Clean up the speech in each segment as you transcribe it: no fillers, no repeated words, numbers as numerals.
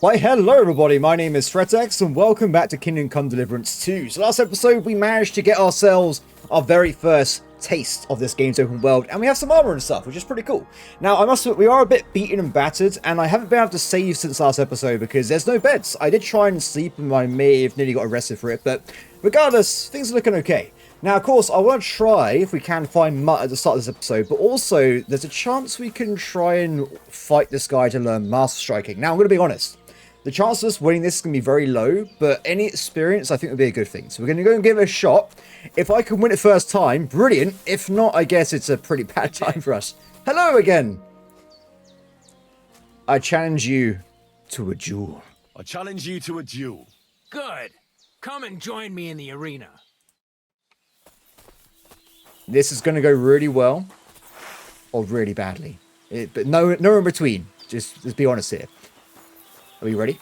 Why, hello everybody, my name is Fretex and welcome back to Kingdom Come Deliverance 2. So last episode we managed to get ourselves our very first taste of this game's open world, and we have some armor and stuff, which is pretty cool. Now I must admit, we are a bit beaten and battered, and I haven't been able to save since last episode because there's no beds. I did try and sleep and I may have nearly got arrested for it, but regardless, things are looking okay. Now, of course, I want to try if we can find Mutt at the start of this episode, but also there's a chance we can try and fight this guy to learn Master Striking. Now, I'm going to be honest. The chance of us winning this is going to be very low, but any experience I think would be a good thing. So we're going to go and give it a shot. If I can win it first time, brilliant. If not, I guess it's a pretty bad time for us. Hello again. I challenge you to a duel. I challenge you to a duel. Good. Come and join me in the arena. This is going to go really well or really badly. But no in between. Just be honest here. Are we ready?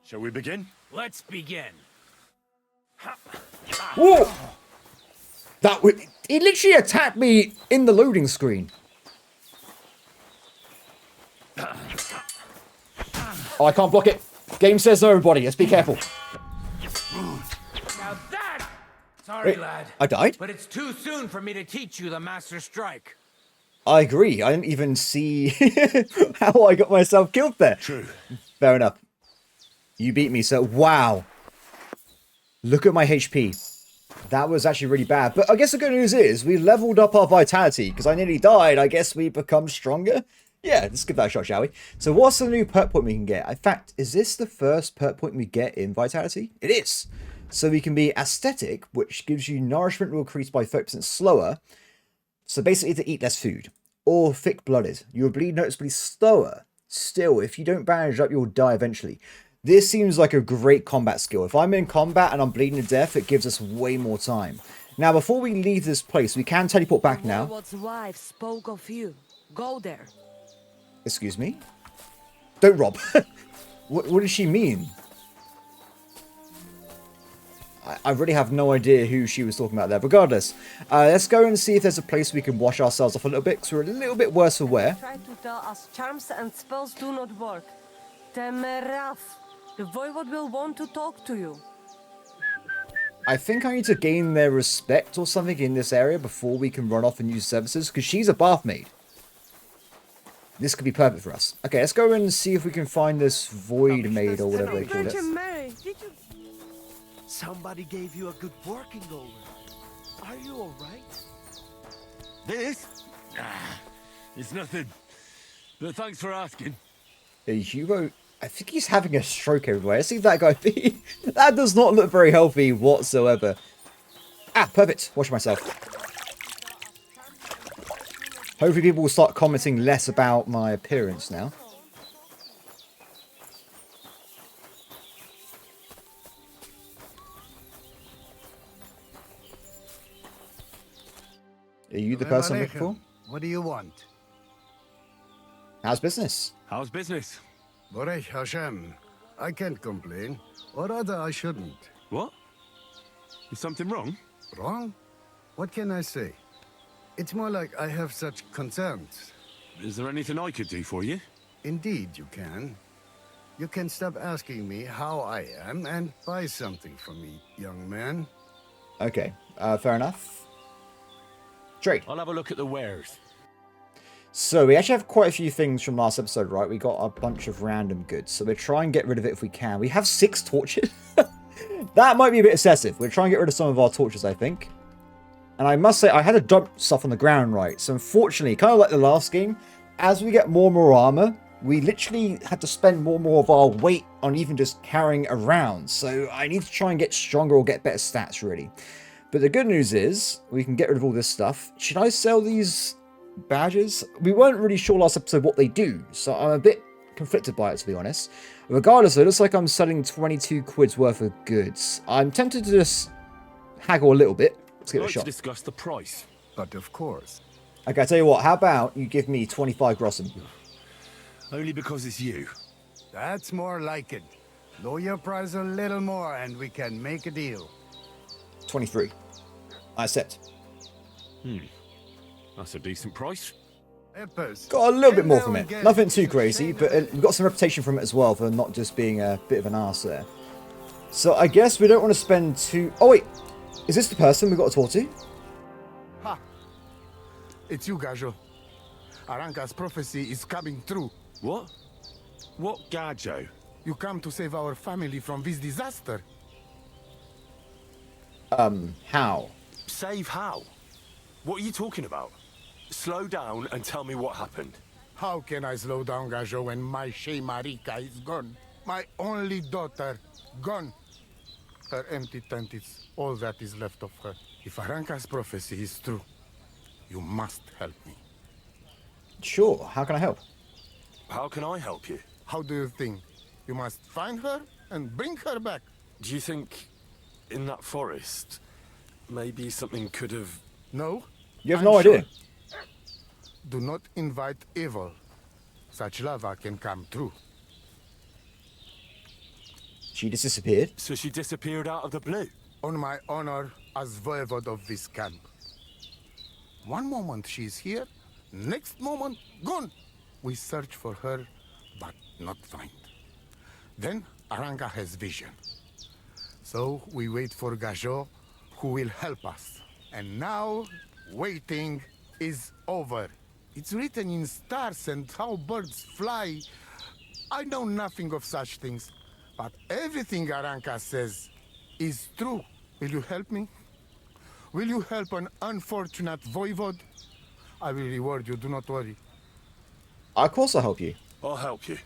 Shall we begin? Let's begin. Whoa! He literally attacked me in the loading screen. Oh, I can't block it. Game says no, everybody. Let's be careful. Now that... Sorry, lad. I died? But it's too soon for me to teach you the Master Strike. I agree. I didn't even see how I got myself killed there. True. Fair enough. You beat me, so wow. Look at my HP. That was actually really bad. But I guess the good news is we leveled up our vitality because I nearly died. I guess we become stronger. Yeah, let's give that a shot, shall we? So what's the new perk point we can get? In fact, is this the first perk point we get in vitality? It is. So we can be aesthetic, which gives you nourishment will increase by 30% slower. So basically to eat less food. Or thick-blooded. You will bleed noticeably slower. Still, if you don't bandage up, you'll die eventually. This seems like a great combat skill. If I'm in combat and I'm bleeding to death, it gives us way more time. Now, before we leave this place, we can teleport back now. What's wife spoke of you. Go there. Excuse me? Don't rob. What does she mean? I really have no idea who she was talking about there. Regardless, let's go and see if there's a place we can wash ourselves off a little bit, because we're a little bit worse for wear. Try to tell us charms and spells do not work. Temeraf. The voivod will want to talk to you. I think I need to gain their respect or something in this area before we can run off and use services, because she's a bath maid. This could be perfect for us. Okay, let's go and see if we can find this void maid or whatever they call it. Mary, did you... Somebody gave you a good working over. Are you alright? This? It's nothing. But thanks for asking. Hugo, I think he's having a stroke everywhere. Let's see if that guy be. That does not look very healthy whatsoever. Ah, perfect. Wash myself. Hopefully people will start commenting less about my appearance now. Are you the person I'm looking for? What do you want? How's business? How's business? Borech Hashem. I can't complain. Or rather, I shouldn't. What? Is something wrong? Wrong? What can I say? It's more like I have such concerns. Is there anything I could do for you? Indeed, you can. You can stop asking me how I am and buy something for me, young man. Okay, fair enough. Trade. I'll have a look at the wares. So we actually have quite a few things from last episode, right? We got a bunch of random goods. So we'll try and get rid of it if we can. We have 6 torches. That might be a bit excessive. We'll try and get rid of some of our torches, I think. And I must say, I had to dump stuff on the ground, right? So unfortunately, kind of like the last game, as we get more and more armor, we literally had to spend more and more of our weight on even just carrying around. So I need to try and get stronger or get better stats, really. But the good news is, we can get rid of all this stuff. Should I sell these badges? We weren't really sure last episode what they do, so I'm a bit conflicted by it, to be honest. Regardless, it looks like I'm selling 22 quid's worth of goods. I'm tempted to just haggle a little bit. Let's give it a shot. To discuss the price. But of course. Okay, I tell you what, how about you give me 25 grossen? Only because it's you. That's more like it. Lower your price a little more and we can make a deal. 23. I accept. That's a decent price. Apples. Got a little bit And more now from it. again, Nothing too it's a crazy, shame but that- we got some reputation from it as well for not just being a bit of an arse there. So I guess we don't want to spend too... Oh wait, is this the person we got to talk to? Ha! It's you, Gajo. Aranka's prophecy is coming true. What? What Gajo? You come to save our family from this disaster. How? Save how? What are you talking about? Slow down and tell me what happened. How can I slow down, Gajo, when my Shea Marika is gone? My only daughter, gone. Her empty tent is all that is left of her. If Aranka's prophecy is true, you must help me. Sure, how can I help? How can I help you? How do you think? You must find her and bring her back. Do you think in that forest maybe something could have... No? You have I'm no idea. sure. Do not invite evil. Such lava can come true. She just disappeared. So she disappeared out of the blue? On my honor as voivode of this camp. One moment she is here, next moment gone. We search for her, but not find. Then Aranka has vision. So we wait for Gajo, who will help us. And now, waiting is over. It's written in stars and how birds fly. I know nothing of such things, but everything Aranka says is true. Will you help me? Will you help an unfortunate voivode? I will reward you, do not worry. Of course I'll help you. I'll help you.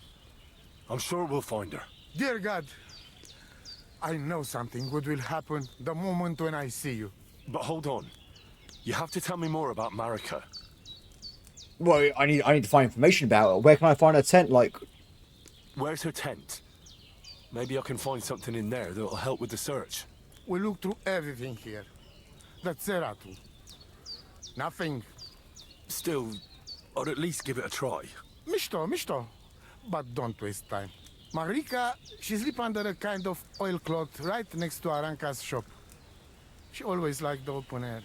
I'm sure we'll find her. Dear God, I know something good will happen the moment when I see you. But hold on. You have to tell me more about Marika. Well, I need to find information about her. Where can I find a tent? Like, Where's her tent? Maybe I can find something in there that'll help with the search. We look through everything here. The Ceratu. Nothing. Still, I'd at least give it a try. Mishto. But don't waste time. Marika, she sleep under a kind of oilcloth right next to Aranka's shop. She always liked the open air.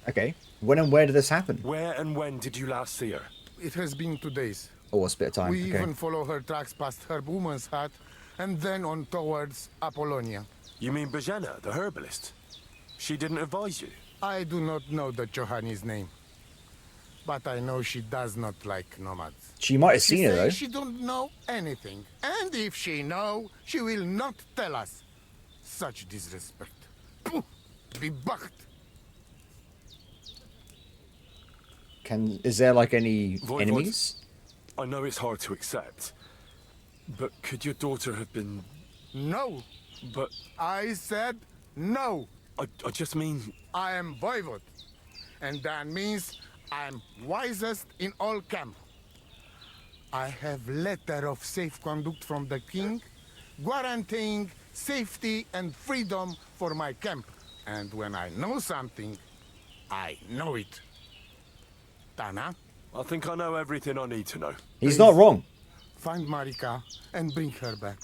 okay. When and where did this happen? Where and when did you last see her? It has been 2 days. Oh, it's a bit of time. We Okay. even follow her tracks past her woman's hut and then on towards Apollonia. You mean Bajena, the herbalist? She didn't advise you? I do not know the Johanni's name, but I know she does not like nomads. She might have She seen her, though. says she don't know anything, and if she know, she will not tell us. Such disrespect. Pooh, be bucked. Is there, like, any Voivod. enemies? I know it's hard to accept, but could your daughter have been... No, But I said no. I just mean... I am voivode, and that means I am wisest in all camp. I have letter of safe conduct from the king, guaranteeing safety and freedom for my camp. And when I know something, I know it. Tana, I think I know everything I need to know. He's not wrong. find Marika and bring her back.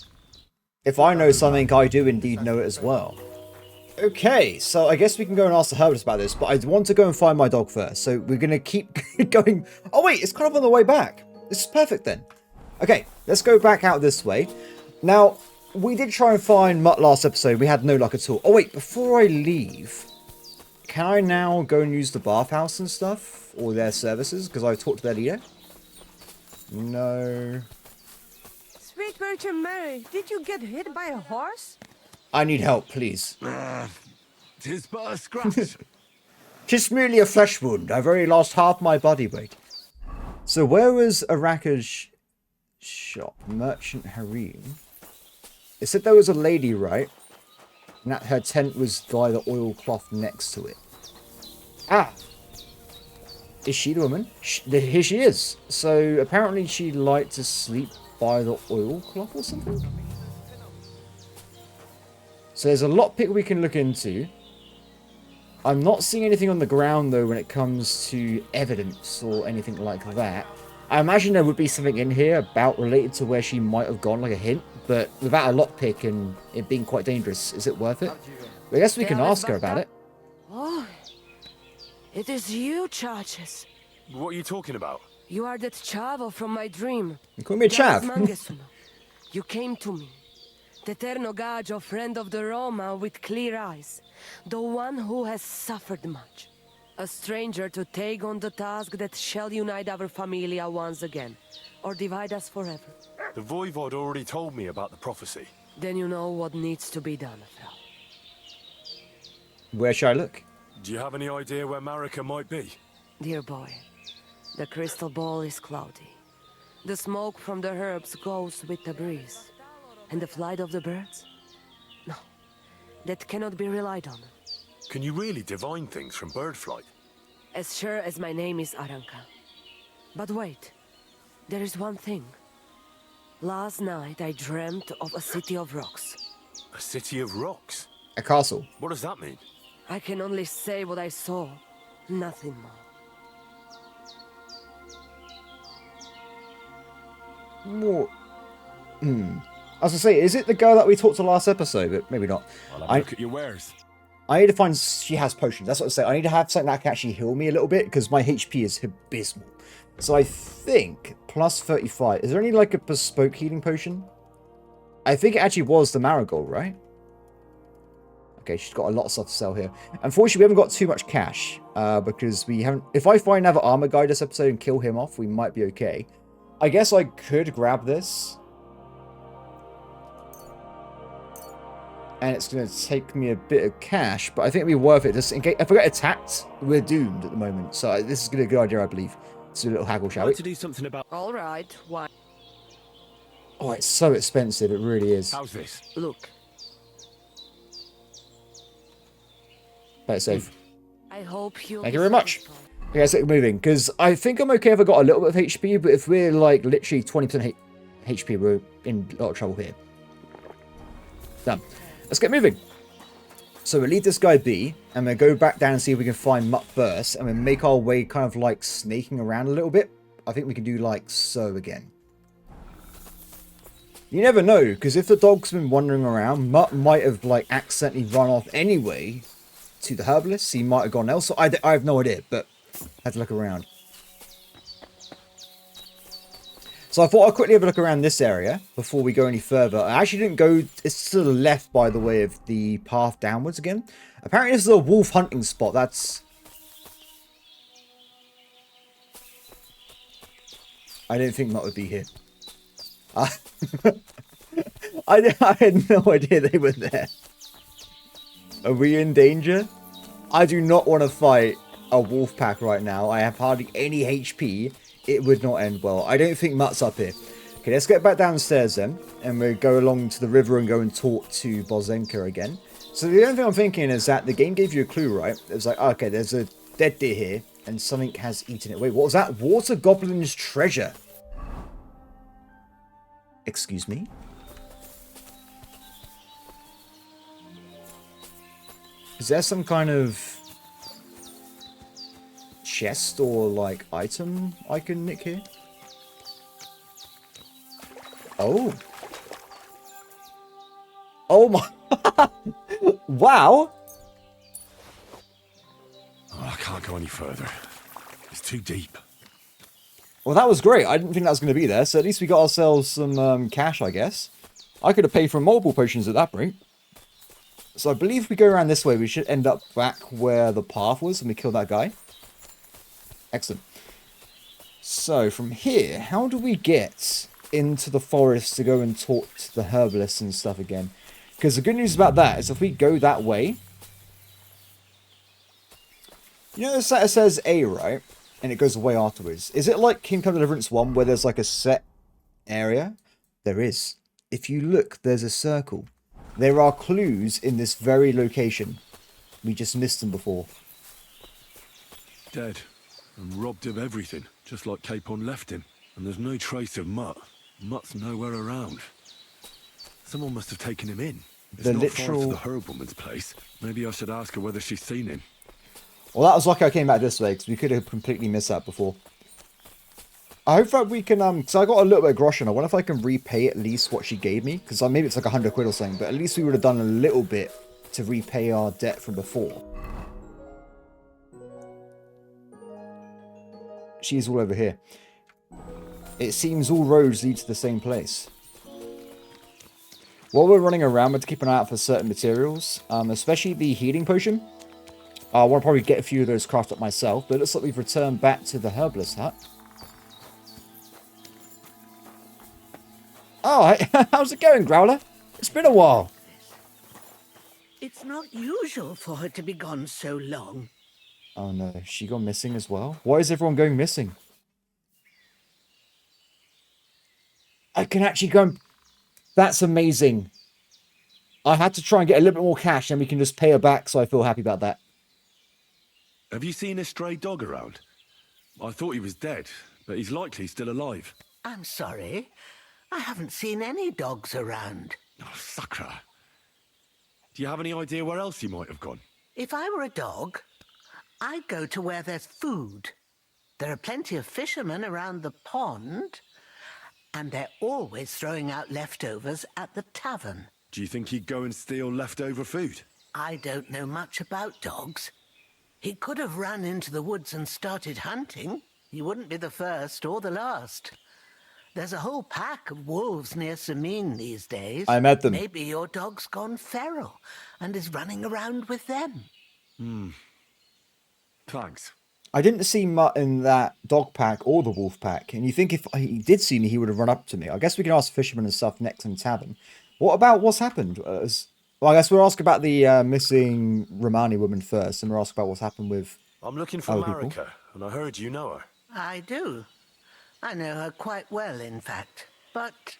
If I know something, I do indeed know it as well. Okay, so I guess we can go and ask the herbalist about this, but I want to go and find my dog first. So we're going to keep going. Oh wait, it's kind of on the way back. This is perfect then. Okay, let's go back out this way. Now, we did try and find Mutt last episode. We had no luck at all. Oh wait, before I leave, can I now go and use the bathhouse and stuff? Or their services? Because I talked to their leader? No. Sweet Virgin Mary, did you get hit by a horse? I need help, please. Tis but a scratch. Just merely a flesh wound. I've already lost half my body weight. So where was Araka's shop? Merchant Harem. It said there was a lady, right? And that her tent was by the oilcloth next to it. Ah! Is she the woman? Here she is. So apparently she liked to sleep by the oilcloth or something? So there's a lockpick we can look into. I'm not seeing anything on the ground though when it comes to evidence or anything like that. I imagine there would be something in here about related to where she might have gone, like a hint, but without a lockpick and it being quite dangerous, is it worth it? I guess we can ask her about it. Oh, it is you, Charges. What are you talking about? You are that chavo from my dream. You call me a chav. Mangesuno. You came to me. The Ternogagio, friend of the Roma with clear eyes. The one who has suffered much. A stranger to take on the task that shall unite our familia once again. Or divide us forever. The Voivod already told me about the prophecy. Then you know what needs to be done, Frau. Where should I look? Do you have any idea where Marika might be? Dear boy, the crystal ball is cloudy. The smoke from the herbs goes with the breeze. And the flight of the birds? No, that cannot be relied on. Can you really divine things from bird flight? As sure as my name is Aranka. But wait, there is one thing. Last night I dreamt of a city of rocks. A city of rocks? A castle. What does that mean? I can only say what I saw, nothing more. What? I was gonna say, is it the girl that we talked to last episode? But maybe not. I'll have a look at your wares. I need to find. She has potions. That's what I say. I need to have something that can actually heal me a little bit because my HP is abysmal. So I think plus 35. Is there any like a bespoke healing potion? I think it actually was the Marigold, right? Okay, she's got a lot of stuff to sell here. Unfortunately, we haven't got too much cash because we haven't. If I find another armor guy this episode and kill him off, we might be okay. I guess I could grab this. And it's going to take me a bit of cash, but I think it'd be worth it. Just in case, if I get attacked, we're doomed at the moment. So this is going to be a good idea, I believe. Let's do a little haggle, shall we? To do something about. All right, why? Oh, it's so expensive. It really is. How's this? Look, Better safe. I hope you. Thank you very much. Okay, let's get moving, because I think I'm okay if I got a little bit of HP, but if we're like literally 20% HP, we're in a lot of trouble here. Done. Let's get moving. So we'll leave this guy be, and we'll go back down and see if we can find Mutt first, and we'll make our way kind of like snaking around a little bit. I think we can do like so again. You never know, because if the dog's been wandering around, Mutt might have like accidentally run off anyway to the herbalist. He might have gone elsewhere. I have no idea, but I had to look around. So I thought I'd quickly have a look around this area before we go any further. I actually didn't go... It's to the left, by the way, of the path downwards again. Apparently this is a wolf hunting spot. That's... I didn't think Mutt would be here. I had no idea they were there. Are we in danger? I do not want to fight a wolf pack right now. I have hardly any HP. It would not end well. I don't think Mutt's up here. Okay, let's get back downstairs then. And we'll go along to the river and go and talk to Bozenka again. So the only thing I'm thinking is that the game gave you a clue, right? It was like, okay, there's a dead deer here. And something has eaten it. Wait, what was that? Water Goblin's treasure. Excuse me? Is there some kind of chest or like item I can nick here? Oh. Oh my. Wow. Oh, I can't go any further. It's too deep. Well, that was great. I didn't think that was going to be there. So at least we got ourselves some cash, I guess. I could have paid for multiple potions at that point. So I believe if we go around this way, we should end up back where the path was and we kill that guy. Excellent. So from here, how do we get into the forest to go and talk to the herbalists and stuff again? Because the good news about that is if we go that way... You know, it says A, right? And it goes away afterwards. Is it like Kingdom Come Deliverance 1 where there's like a set area? There is. If you look, there's a circle. There are clues in this very location. We just missed them before. Dead. And robbed of everything, just like Capon left him. And there's no trace of Mutt. Mutt's nowhere around. Someone must have taken him in. It's The not literal... far to the herb woman's place. Maybe I should ask her whether she's seen him. Well, that was lucky I came back this way, because we could have completely missed that before. I hope that we can, because I got a little bit of groschen. I wonder if I can repay at least what she gave me, because maybe it's like 100 quid or something, but at least we would have done a little bit to repay our debt from before. She's all over here. It seems all roads lead to the same place. While we're running around, we're to keep an eye out for certain materials, especially the healing potion. I want to probably get a few of those crafted up myself, but it looks like we've returned back to the herbalist hut. Oh, how's it going, Growler? It's been a while. It's not usual for her to be gone so long. Oh no, she gone missing as well? Why is everyone going missing? I can actually go and... That's amazing. I had to try and get a little bit more cash and we can just pay her back, so I feel happy about that. Have you seen a stray dog around? I thought he was dead, but he's likely still alive. I'm sorry. I haven't seen any dogs around. Oh, sucker. Do you have any idea where else he might have gone? If I were a dog, I'd go to where there's food. There are plenty of fishermen around the pond, and they're always throwing out leftovers at the tavern. Do you think he'd go and steal leftover food? I don't know much about dogs. He could have run into the woods and started hunting. He wouldn't be the first or the last. There's a whole pack of wolves near Sameen these days. I met them. Maybe your dog's gone feral and is running around with them. Thanks. I didn't see Mutt in that dog pack or the wolf pack, and you think if he did see me, he would have run up to me. I guess we can ask fishermen and stuff next in the tavern. What about what's happened? Well, I guess we'll ask about the missing Romani woman first, and we'll ask about what's happened with I'm looking for other people. Marika, and I heard you know her. I do. I know her quite well, in fact. But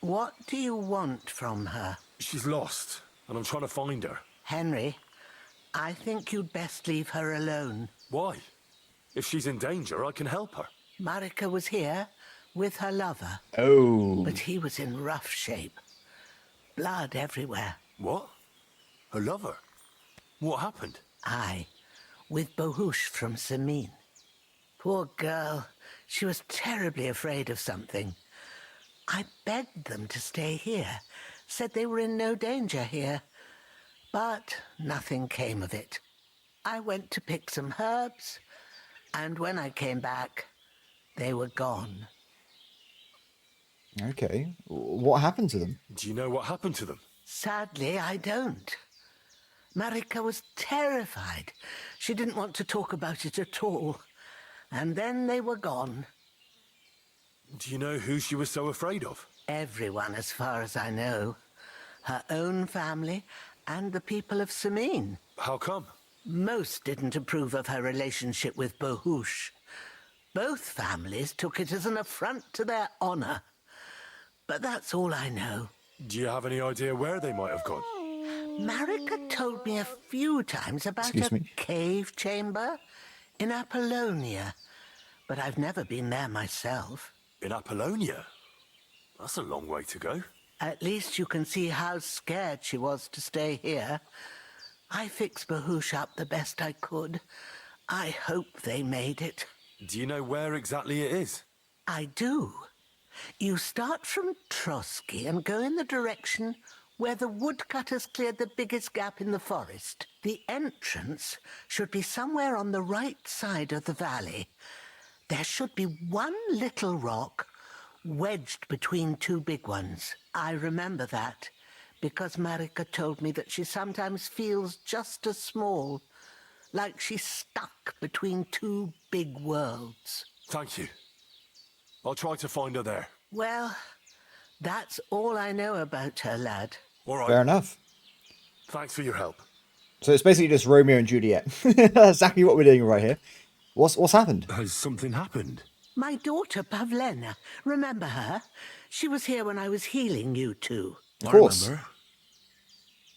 what do you want from her? She's lost, and I'm trying to find her. Henry, I think you'd best leave her alone. Why? If she's in danger, I can help her. Marika was here with her lover, Oh. but he was in rough shape. Blood everywhere. What? Her lover? What happened? Aye, with Bohush from Sameen. Poor girl. She was terribly afraid of something. I begged them to stay here, said they were in no danger here. But nothing came of it. I went to pick some herbs, and when I came back, they were gone. Okay. What happened to them? Do you know what happened to them? Sadly, I don't. Marika was terrified. She didn't want to talk about it at all. And then they were gone. Do you know who she was so afraid of? Everyone, as far as I know. Her own family and the people of Sameen. How come? Most didn't approve of her relationship with Bohush. Both families took it as an affront to their honor. But that's all I know. Do you have any idea where they might have gone? Marika told me a few times about Excuse a me? cave chamber in Apollonia, but I've never been there myself. In Apollonia? That's a long way to go. At least you can see how scared she was to stay here. I fixed Bohush up the best I could. I hope they made it. Do you know where exactly it is? I do. You start from Trotsky and go in the direction where the woodcutters cleared the biggest gap in the forest. The entrance should be somewhere on the right side of the valley. There should be one little rock wedged between two big ones. I remember that because Marika told me that she sometimes feels just as small, like she's stuck between two big worlds. Thank you. I'll try to find her there. Well, that's all I know about her, lad. All right. Fair enough. Thanks for your help. So it's basically just Romeo and Juliet. That's exactly what we're doing right here. What's happened? Has something happened? My daughter, Pavlena. Remember her? She was here when I was healing you two. Of course. I remember.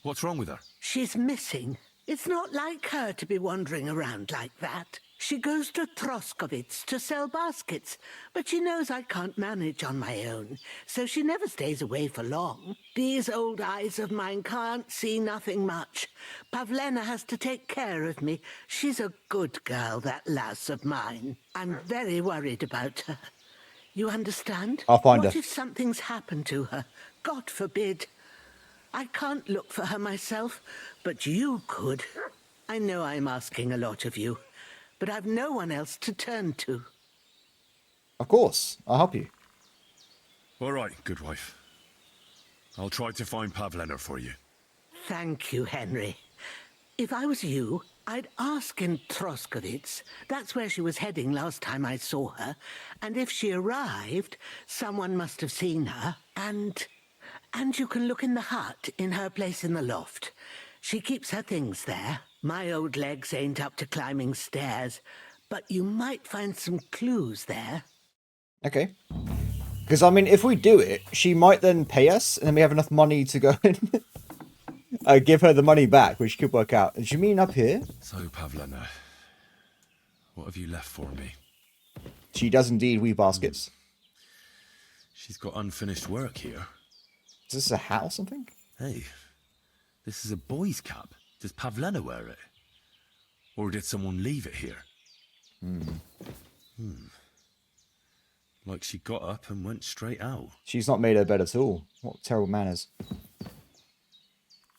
What's wrong with her? She's missing. It's not like her to be wandering around like that. She goes to Troskovitz to sell baskets, but she knows I can't manage on my own, so she never stays away for long. These old eyes of mine can't see nothing much. Pavlena has to take care of me. She's a good girl, that lass of mine. I'm very worried about her. You understand? I'll find What her. if something's happened to her? God forbid. I can't look for her myself, but you could. I know I'm asking a lot of you, but I've no one else to turn to. Of course. I'll help you. All right, good wife. I'll try to find Pavlena for you. Thank you, Henry. If I was you, I'd ask in Troskovitz. That's where she was heading last time I saw her. And if she arrived, someone must have seen her. And you can look in the hut in her place in the loft. She keeps her things there. My old legs ain't up to climbing stairs, but you might find some clues there. Okay. Because, I mean, if we do it, she might then pay us, and then we have enough money to go and give her the money back, which could work out. Does she mean up here? So, Pavlena, what have you left for me? She does indeed weave baskets. She's got unfinished work here. Is this a hat or something? Hey, this is a boy's cap. Does Pavlena wear it? Or did someone leave it here? Like she got up and went straight out. She's not made her bed at all. What terrible manners.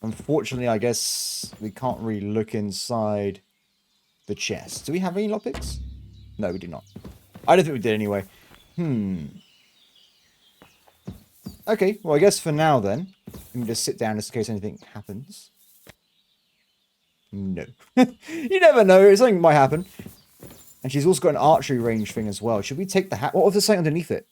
Unfortunately, I guess we can't really look inside the chest. Do we have any lockpicks? No, we do not. I don't think we did anyway. Okay, well, I guess for now then, we can just sit down just in case anything happens. No. You never know, something might happen. And she's also got an archery range thing as well. Should we take the hat? What if there's something underneath it?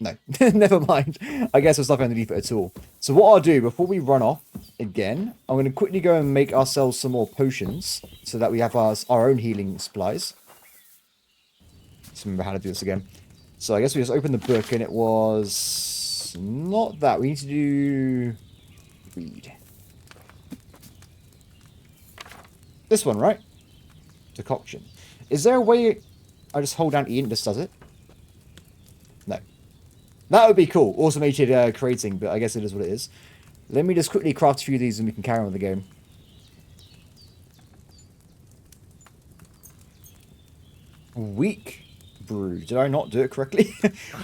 No, never mind. I guess there's nothing underneath it at all. So what I'll do, before we run off again, I'm going to quickly go and make ourselves some more potions so that we have our own healing supplies. Let's remember how to do this again. So I guess we just open the book and it was not that. We need to do read. This one, right? Decoction. Is there a way I just hold down E and it just does it? No. That would be cool. Automated creating, but I guess it is what it is. Let me just quickly craft a few of these and we can carry on with the game. Weak brew. Did I not do it correctly?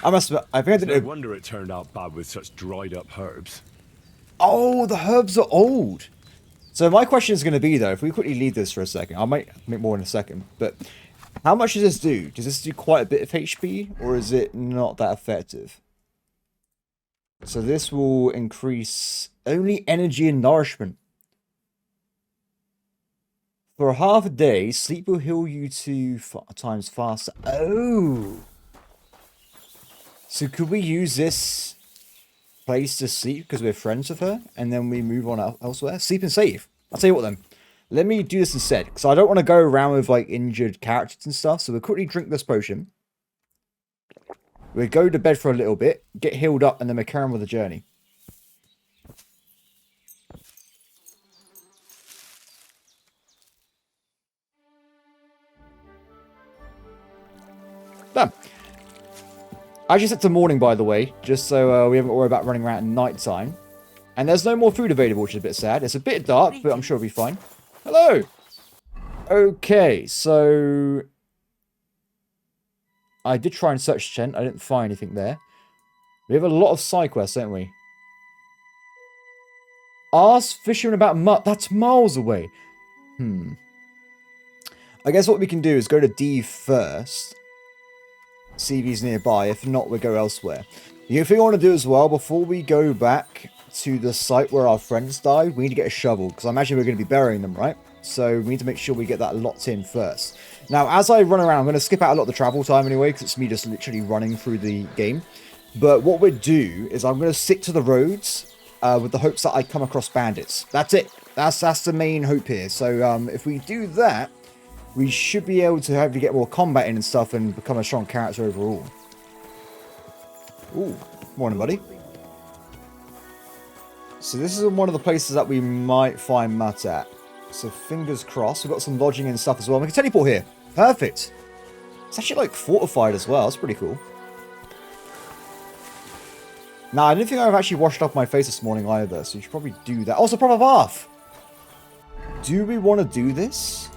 I think I did No it. wonder it turned out bad with such dried up herbs. Oh, the herbs are old. So my question is going to be, though, if we quickly leave this for a second, I might make more in a second, but how much does this do? Does this do quite a bit of HP, or is it not that effective? So this will increase only energy and nourishment. For half a day, sleep will heal you 2 times faster. Oh! So could we use this place to sleep because we're friends with her, and then we move on elsewhere? Sleep and save. I'll tell you what then. Let me do this instead, because I don't want to go around with like injured characters and stuff. So we'll quickly drink this potion. We'll go to bed for a little bit, get healed up, and then we'll carry on with the journey. Done. I just set to morning, by the way, just so we haven't got to worry about running around at night time. And there's no more food available, which is a bit sad. It's a bit dark, but I'm sure it'll be fine. Hello! Okay, so I did try and search Chen. I didn't find anything there. We have a lot of side quests, don't we? Ask fisherman about mutt. That's miles away. I guess what we can do is go to D first. See if he's nearby. If not, we'll go elsewhere. The other thing I want to do as well, before we go back to the site where our friends died, we need to get a shovel, because I imagine we're going to be burying them, right? So we need to make sure we get that locked in first. Now, as I run around, I'm going to skip out a lot of the travel time anyway, because it's me just literally running through the game. But what we'll do is I'm going to stick to the roads with the hopes that I come across bandits. That's it. That's the main hope here. So if we do that, we should be able to hopefully get more combat in and stuff and become a strong character overall. Ooh, morning, buddy. So this is one of the places that we might find Matt at. So fingers crossed. We've got some lodging and stuff as well. We can teleport here. Perfect. It's actually like fortified as well. That's pretty cool. Now, I didn't think I've actually washed off my face this morning either, so you should probably do that. Also, proper bath. Do we want to do this?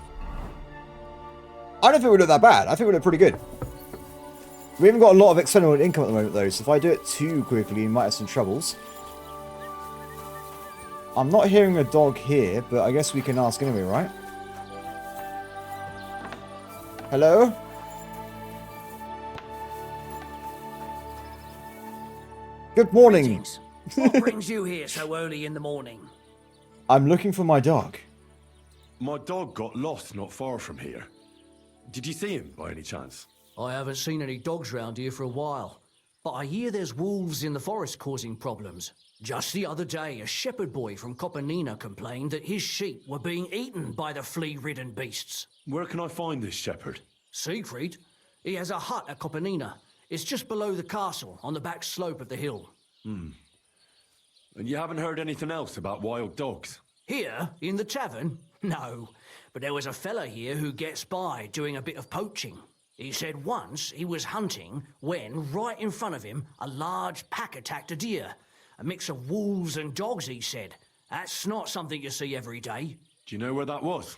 I don't think we look that bad. I think we look pretty good. We haven't got a lot of external income at the moment, though, so if I do it too quickly, we might have some troubles. I'm not hearing a dog here, but I guess we can ask anyway, right? Hello? Good morning. Greetings. What brings you here so early in the morning? I'm looking for my dog. My dog got lost not far from here. Did you see him by any chance? I haven't seen any dogs round here for a while, but I hear there's wolves in the forest causing problems. Just the other day, a shepherd boy from Copenina complained that his sheep were being eaten by the flea-ridden beasts. Where can I find this shepherd? Siegfried, he has a hut at Copenina. It's just below the castle, on the back slope of the hill. And you haven't heard anything else about wild dogs? Here, in the tavern? No, but there was a fella here who gets by doing a bit of poaching. He said once he was hunting when, right in front of him, a large pack attacked a deer. A mix of wolves and dogs, he said. That's not something you see every day. Do you know where that was?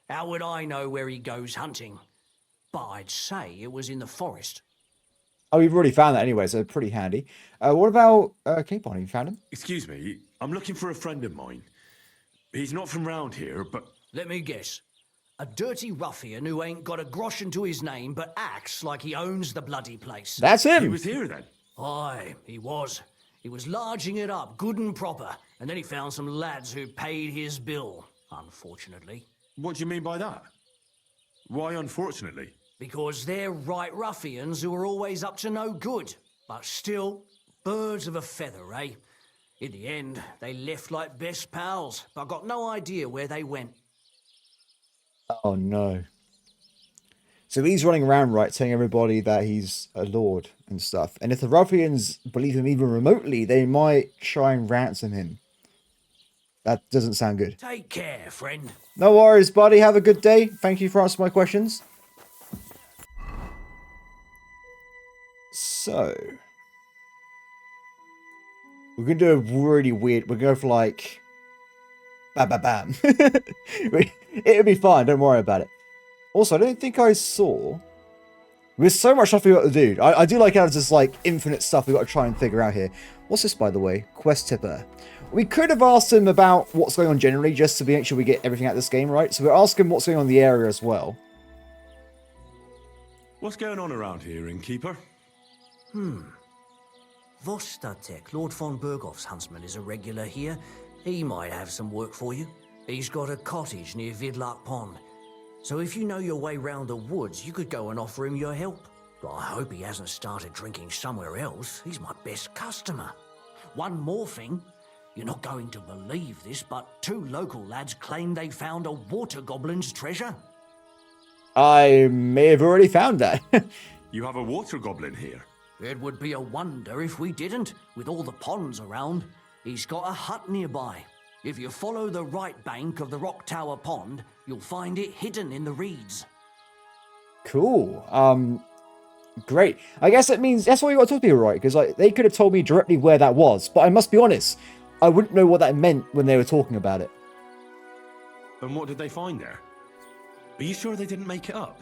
How would I know where he goes hunting? But I'd say it was in the forest. Oh, we've already found that anyway, so pretty handy. What about Capon? You found him? Excuse me, I'm looking for a friend of mine. He's not from round here, but... Let me guess. A dirty ruffian who ain't got a groschen to his name but acts like he owns the bloody place. That's him! He was here then? Aye, he was. He was larging it up, good and proper, and then he found some lads who paid his bill, unfortunately. What do you mean by that? Why unfortunately? Because they're right ruffians who are always up to no good. But still, birds of a feather, eh? In the end, they left like best pals, but I got no idea where they went. Oh no. So he's running around, right, telling everybody that he's a lord and stuff. And if the ruffians believe him even remotely, they might try and ransom him. That doesn't sound good. Take care, friend. No worries, buddy. Have a good day. Thank you for answering my questions. So... we're going to do a really weird... we're going to go for like... bam, bam, bam. It'll be fine. Don't worry about it. Also, I don't think I saw... there's so much stuff we got to do. I do like how there's just like infinite stuff we got to try and figure out here. What's this, by the way? Quest tipper. We could have asked him about what's going on generally, just to make sure we get everything out of this game, right? So we're asking what's going on in the area as well. What's going on around here, innkeeper? Vostatek, Lord von Berghoff's huntsman, is a regular here. He might have some work for you. He's got a cottage near Vidlark Pond. So if you know your way round the woods, you could go and offer him your help. But I hope he hasn't started drinking somewhere else. He's my best customer. One more thing. You're not going to believe this, but 2 local lads claim they found a water goblin's treasure. I may have already found that. You have a water goblin here? It would be a wonder if we didn't, with all the ponds around. He's got a hut nearby. If you follow the right bank of the Rock Tower Pond, you'll find it hidden in the reeds. Cool. Great. I guess that means that's why you got to talk to people, right? Because like they could have told me directly where that was, but I must be honest, I wouldn't know what that meant when they were talking about it. And what did they find there? Are you sure they didn't make it up?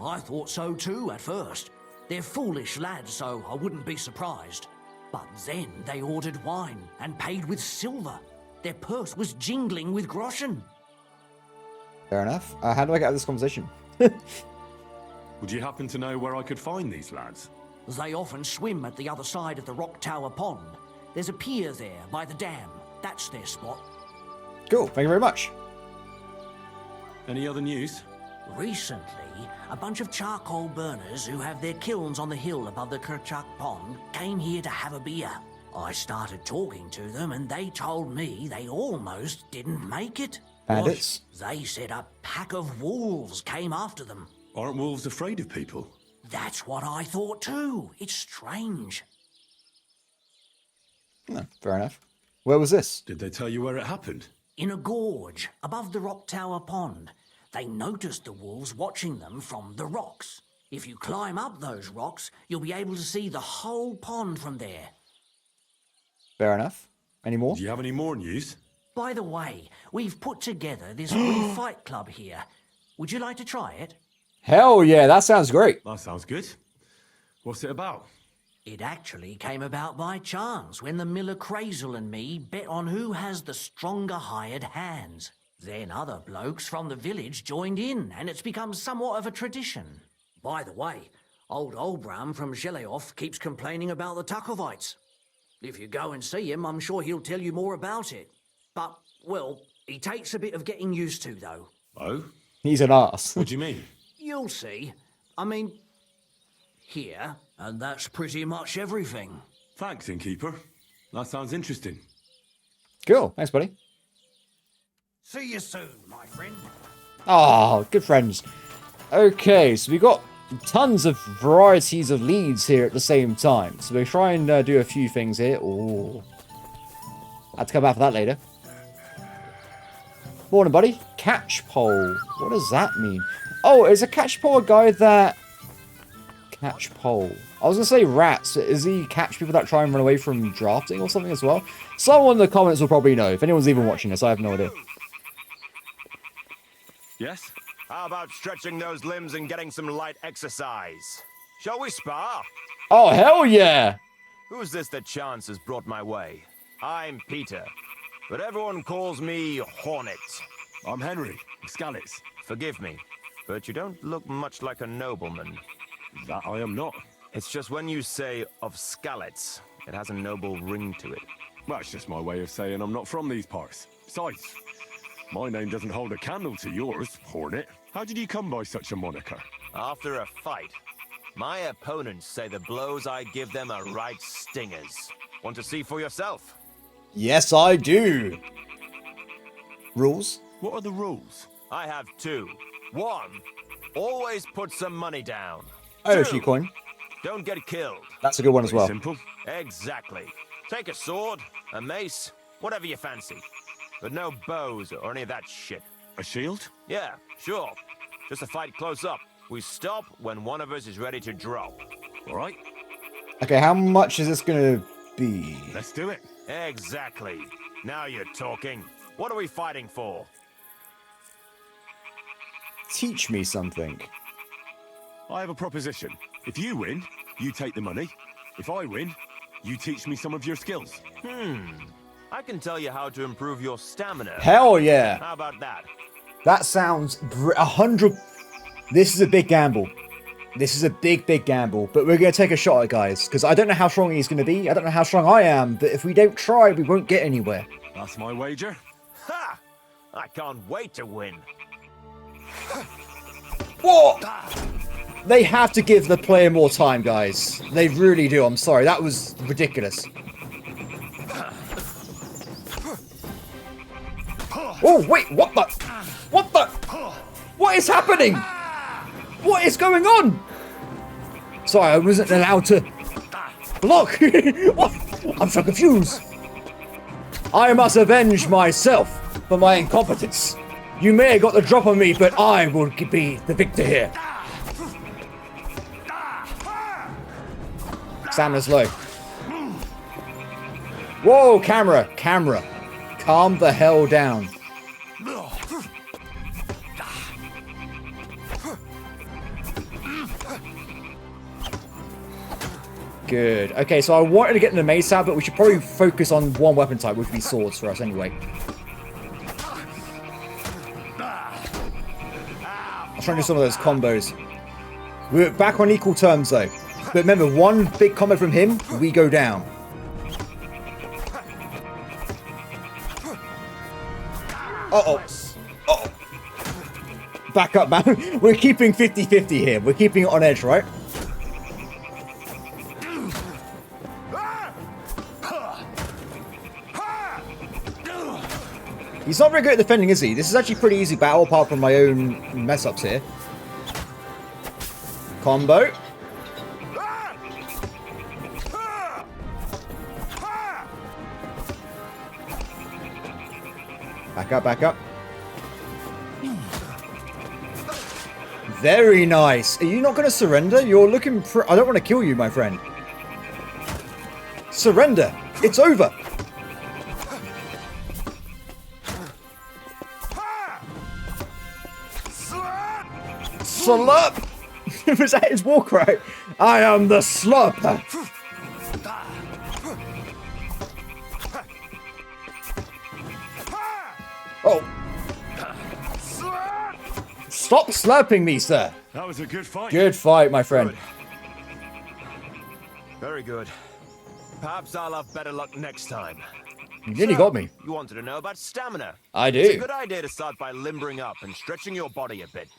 I thought so too at first. They're foolish lads, so I wouldn't be surprised. But then they ordered wine and paid with silver. Their purse was jingling with groschen. Fair enough. How do I get out of this conversation? Would you happen to know where I could find these lads? They often swim at the other side of the Rock Tower Pond. There's a pier there by the dam. That's their spot. Cool. Thank you very much. Any other news? Recently, a bunch of charcoal burners who have their kilns on the hill above the Kerchak Pond came here to have a beer. I started talking to them and they told me they almost didn't make it. Bandits? They said a pack of wolves came after them. Aren't wolves afraid of people? That's what I thought too. It's strange. No, fair enough. Where was this? Did they tell you where it happened? In a gorge above the Rock Tower Pond. They noticed the wolves watching them from the rocks. If you climb up those rocks, you'll be able to see the whole pond from there. Fair enough. Any more? Do you have any more news? By the way, we've put together this free fight club here. Would you like to try it? Hell yeah, that sounds great. That sounds good. What's it about? It actually came about by chance when the Miller Crazel and me bet on who has the stronger hired hands. Then other blokes from the village joined in, and it's become somewhat of a tradition. By the way, old Olbram from Zheleoth keeps complaining about the Takovites. If you go and see him, I'm sure he'll tell you more about it. But, well, he takes a bit of getting used to, though. Oh? He's an ass. What do you mean? You'll see. I mean, here, and that's pretty much everything. Thanks, innkeeper. That sounds interesting. Cool. Thanks, buddy. See you soon, my friend. Oh, good friends. Okay, so we got tons of varieties of leads here at the same time. So we're trying to do a few things here. Ooh. I'll have to come back for that later. Morning, buddy. Catch pole. What does that mean? Oh, is a catch pole a guy that... Catch pole. I was going to say rats. Is he catch people that try and run away from drafting or something as well? Someone in the comments will probably know. If anyone's even watching this, I have no idea. Yes? How about stretching those limbs and getting some light exercise? Shall we spar? Oh, hell yeah! Who's this that chance has brought my way? I'm Peter, but everyone calls me Hornet. I'm Henry, Scalets. Forgive me, but you don't look much like a nobleman. That I am not. It's just when you say of Scalets, it has a noble ring to it. Well, it's just my way of saying I'm not from these parts. Besides, my name doesn't hold a candle to yours, Hornet. How did you come by such a moniker? After a fight, my opponents say the blows I give them are right stingers. Want to see for yourself? Yes, I do. Rules? What are the rules? I have two. One, always put some money down. I owe Two, you coin. don't get killed. That's a good one as well. Simple. Exactly. Take a sword, a mace, whatever you fancy. But no bows or any of that shit. A shield? Yeah, sure. Just a fight close up. We stop when one of us is ready to drop. All right. Okay, how much is this gonna be? Let's do it. Exactly. Now you're talking. What are we fighting for? Teach me something. I have a proposition. If you win, you take the money. If I win, you teach me some of your skills. I can tell you how to improve your stamina. Hell yeah. How about that? That sounds 100. This is a big gamble. This is a big, big gamble. But we're going to take a shot at it, guys. Because I don't know how strong he's going to be. I don't know how strong I am. But if we don't try, we won't get anywhere. That's my wager. Ha! I can't wait to win. What? They have to give the player more time, guys. They really do. I'm sorry. That was ridiculous. Oh, wait. What the? What the? What is happening? What is going on? Sorry, I wasn't allowed to block. What? I'm so confused. I must avenge myself for my incompetence. You may have got the drop on me, but I will be the victor here. Stamina's low. Whoa, camera. Camera. Calm the hell down. Good. Okay, so I wanted to get in the mace out, but we should probably focus on one weapon type, which would be swords for us anyway. I'm trying to do some of those combos. We're back on equal terms, though. But remember, one big combo from him, we go down. Uh-oh. Uh-oh. Back up, man. We're keeping 50-50 here. We're keeping it on edge, right? He's not very good at defending, is he? This is actually pretty easy battle, apart from my own mess-ups here. Combo. Back up, back up. Very nice. Are you not going to surrender? You're looking I don't want to kill you, my friend. Surrender. It's over. Slurp! Was that his war cry? I am the slurper. Oh. Stop slurping me, sir. That was a good fight. Good fight, my friend. Good. Very good. Perhaps I'll have better luck next time. You nearly got me. You wanted to know about stamina. I It's a do. good idea to start by limbering up and stretching your body a bit.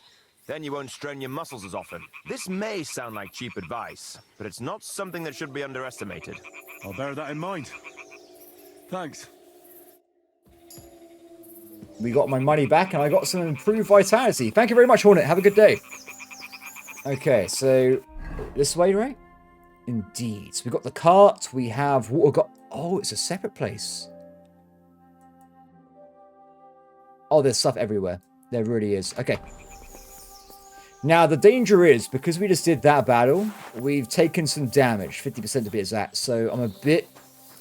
Then you won't strain your muscles as often. This may sound like cheap advice, but it's not something that should be underestimated. I'll bear that in mind. Thanks. We got my money back, and I got some improved vitality. Thank you very much, Hornet. Have a good day. Okay, so this way, right? Indeed. So we got the cart. We have what we got. Oh, it's a separate place. Oh, there's stuff everywhere. There really is. Okay. Now, the danger is, because we just did that battle, we've taken some damage, 50% to be exact. So I'm a bit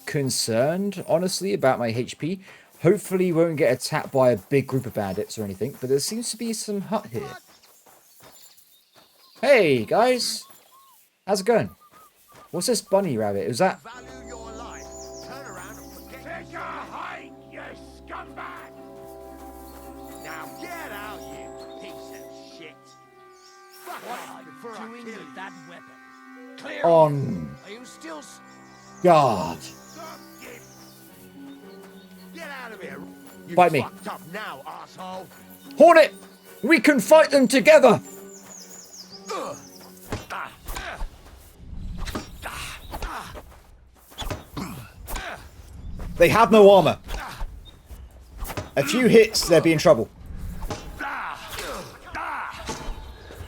concerned, honestly, about my HP. Hopefully, we won't get attacked by a big group of bandits or anything, but there seems to be some hut here. Hey, guys. How's it going? What's this bunny rabbit? Is that... Value your life. Turn around and forget. Take a hike, you scumbag! Now get out, you piece of shit. Fuck off before I kill you. That weapon. Clear on Are you still... God. Get out of here. You Fight me. fucked up now, asshole. Hornet! We can fight them together! They have no armor. A few hits, they'll be in trouble.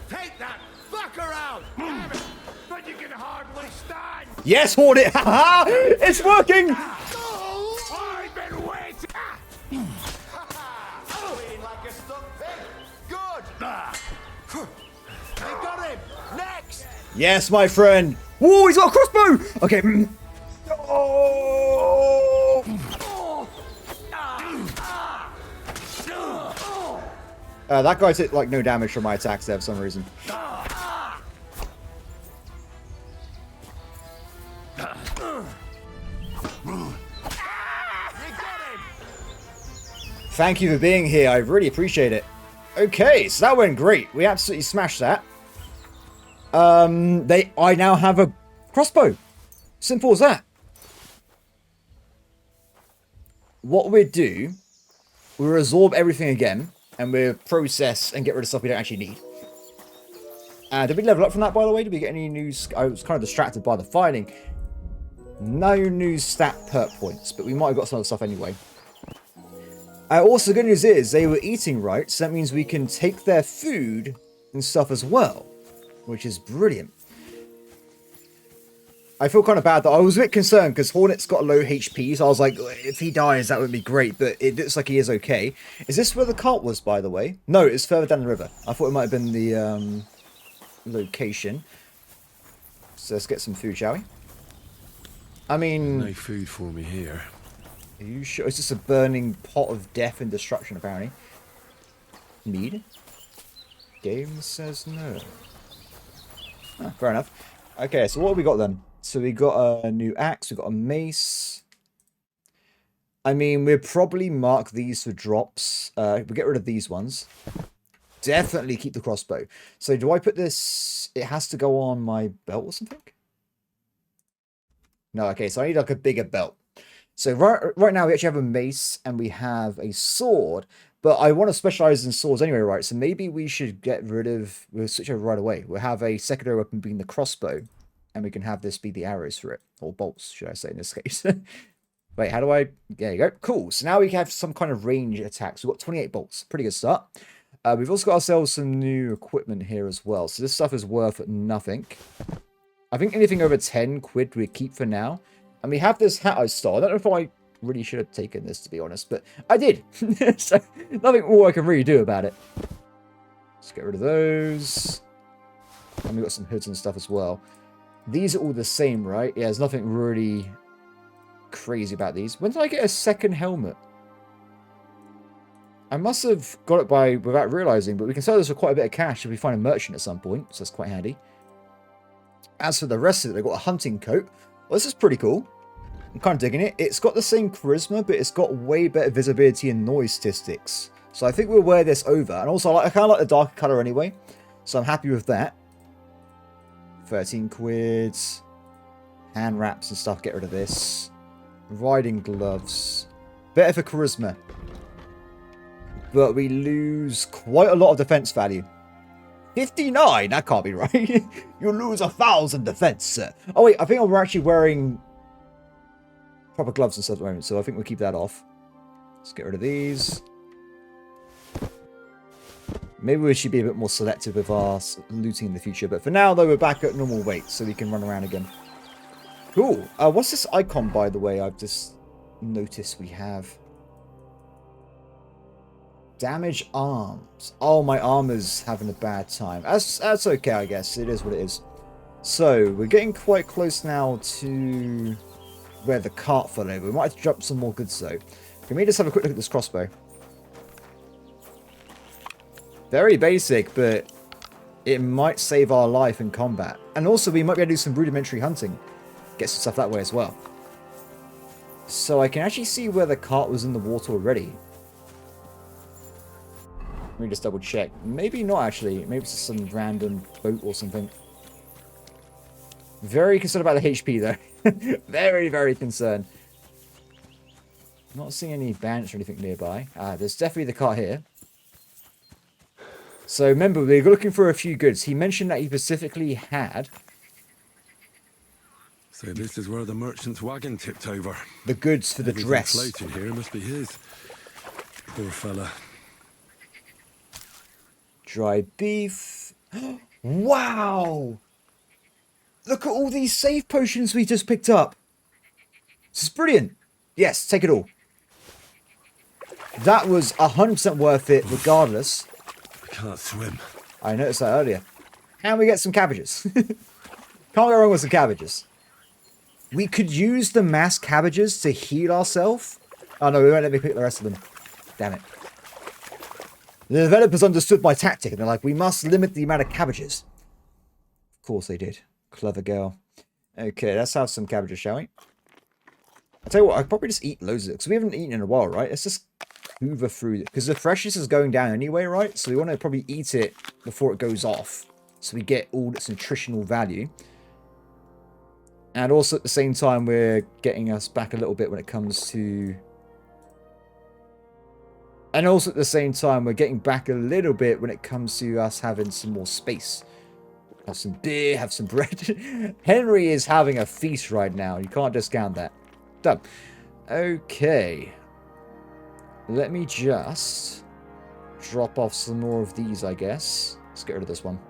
Take that fucker out! Damn it! But you can hardly stand! Yes, Hornet! Haha! It's working! I've been waiting! Bleeding like a stuck pig. Good. They got him! Next! Yes, my friend. Whoa, he's got a crossbow! Okay. Oh! That guy took, like, no damage from my attacks there for some reason. Thank you for being here. I really appreciate it. Okay, so that went great. We absolutely smashed that. I now have a crossbow. Simple as that. What we'll do, we'll resorb everything again, and we'll process and get rid of stuff we don't actually need. Did we level up from that, by the way? Did we get any news? I was kind of distracted by the fighting. No new stat perk points, but we might have got some other stuff anyway. Also, the good news is they were eating right, so that means we can take their food and stuff as well, which is brilliant. I feel kind of bad that I was a bit concerned because Hornet's got low HP, so I was like, if he dies, that would be great, but it looks like he is okay. Is this where the cart was, by the way? No, it's further down the river. I thought it might have been the location. So let's get some food, shall we? I mean... No food for me here. Are you sure? It's just a burning pot of death and destruction, apparently. Mead? Game says no. Ah, fair enough. Okay, so what have we got then? So we got a new axe, we got a mace. I mean, we'll probably mark these for drops. We'll get rid of these ones. Definitely keep the crossbow. So do I put this... It has to go on my belt or something? No, okay, so I need like a bigger belt. So right now we actually have a mace and we have a sword, but I want to specialize in swords anyway, right? So maybe we should get rid of... We'll switch over right away. We'll have a secondary weapon being the crossbow, and we can have this be the arrows for it. Or bolts, should I say, in this case. Wait, how do I... There you go. Cool. So now we have some kind of range attacks. We've got 28 bolts. Pretty good start. We've also got ourselves some new equipment here as well. So this stuff is worth nothing. I think anything over 10 quid we keep for now. And we have this hat I stole. I don't know if I really should have taken this, to be honest, but I did. So nothing more I can really do about it. Let's get rid of those. And we've got some hoods and stuff as well. These are all the same, right? Yeah, there's nothing really crazy about these. When did I get a second helmet? I must have got it without realizing, but we can sell this for quite a bit of cash if we find a merchant at some point, so that's quite handy. As for the rest of it, they've got a hunting coat. Well, this is pretty cool. I'm kind of digging it. It's got the same charisma, but it's got way better visibility and noise statistics. So I think we'll wear this over. And also, I kind of like the darker colour anyway. So I'm happy with that. 13 quid. Hand wraps and stuff, get rid of this. Riding gloves. Better for charisma. But we lose quite a lot of defense value. 59? That can't be right. You lose 1,000 defense, sir. Oh wait, I think we're actually wearing proper gloves and stuff at the moment, so I think we'll keep that off. Let's get rid of these. Maybe we should be a bit more selective with our looting in the future, but for now, though, we're back at normal weight, so we can run around again. Cool. What's this icon, by the way, I've just noticed we have? Damage arms. Oh, my armor's having a bad time. That's okay, I guess. It is what it is. So, we're getting quite close now to where the cart fell over. We might have to drop some more goods, though. Can we just have a quick look at this crossbow? Very basic, but it might save our life in combat. And also, we might be able to do some rudimentary hunting. Get some stuff that way as well. So, I can actually see where the cart was in the water already. Let me just double check. Maybe not actually. Maybe it's just some random boat or something. Very concerned about the HP though. Very, very concerned. Not seeing any bandits or anything nearby. There's definitely the cart here. So remember, we're looking for a few goods. He mentioned that he specifically had... So this is where the merchant's wagon tipped over. The goods for the dress. Floating here must be his. Poor fella. Dry beef. Wow! Look at all these save potions we just picked up. This is brilliant. Yes, take it all. That was 100% worth it regardless. I can't swim. I noticed that earlier. And we get some cabbages. Can't go wrong with some cabbages. We could use the mass cabbages to heal ourselves. Oh no, we won't let me pick the rest of them. Damn it. The developers understood my tactic and they're like, we must limit the amount of cabbages. Of course they did. Clever girl. Okay, let's have some cabbages, shall we? I'll tell you what, I'll probably just eat loads of it, because we haven't eaten in a while, right? Let's just hoover through it, because the freshness is going down anyway, right? So we want to probably eat it before it goes off, so we get all its nutritional value. And also at the same time, we're getting us back a little bit when it comes to... And also at the same time, we're getting back a little bit when it comes to us having some more space. Have some beer, have some bread. Henry is having a feast right now. You can't discount that. Done. Okay. Let me just drop off some more of these, I guess. Let's get rid of this one.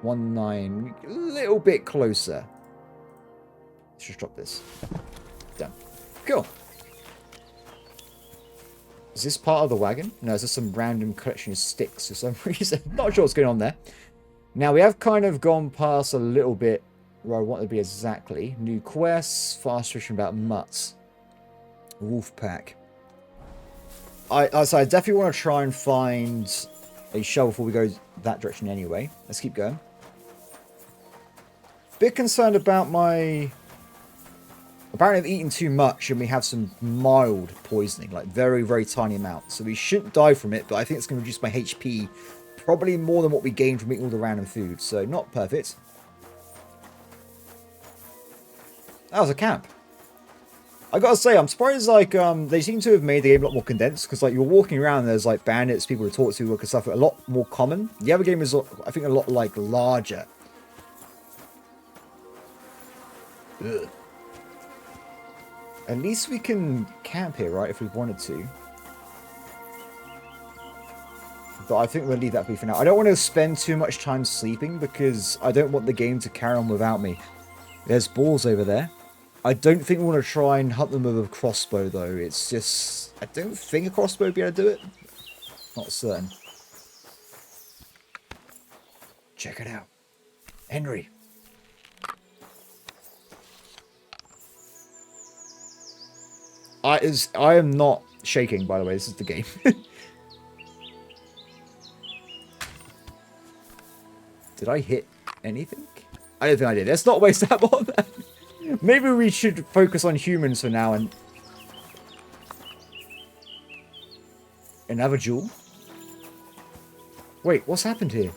1-9. A little bit closer. Let's just drop this. Done. Cool. Is this part of the wagon? No, it's just some random collection of sticks for some reason. Not sure what's going on there. Now, we have kind of gone past a little bit where I want to be exactly. New quests, fast restriction about mutts. Wolf pack. So I definitely want to try and find a shovel before we go that direction anyway. Let's keep going. Bit concerned about my... Apparently I've eaten too much and we have some mild poisoning, like very, very tiny amount. So we shouldn't die from it, but I think it's going to reduce my HP probably more than what we gained from eating all the random food. So not perfect. That was a camp. I gotta say, I'm surprised, like, they seem to have made the game a lot more condensed, because, like, you're walking around and there's, like, bandits, people to talk to, look and stuff, a lot more common. The other game is, I think, a lot, like, larger. Ugh. At least we can camp here, right, if we wanted to. But I think we'll leave that be for now. I don't want to spend too much time sleeping, because I don't want the game to carry on without me. There's balls over there. I don't think we want to try and hunt them with a crossbow, though. It's just... I don't think a crossbow would be able to do it. Not certain. Check it out. Henry. I am not shaking, by the way. This is the game. Did I hit anything? I don't think I did. Let's not waste that one. Maybe we should focus on humans for now and... Another jewel? Wait, what's happened here?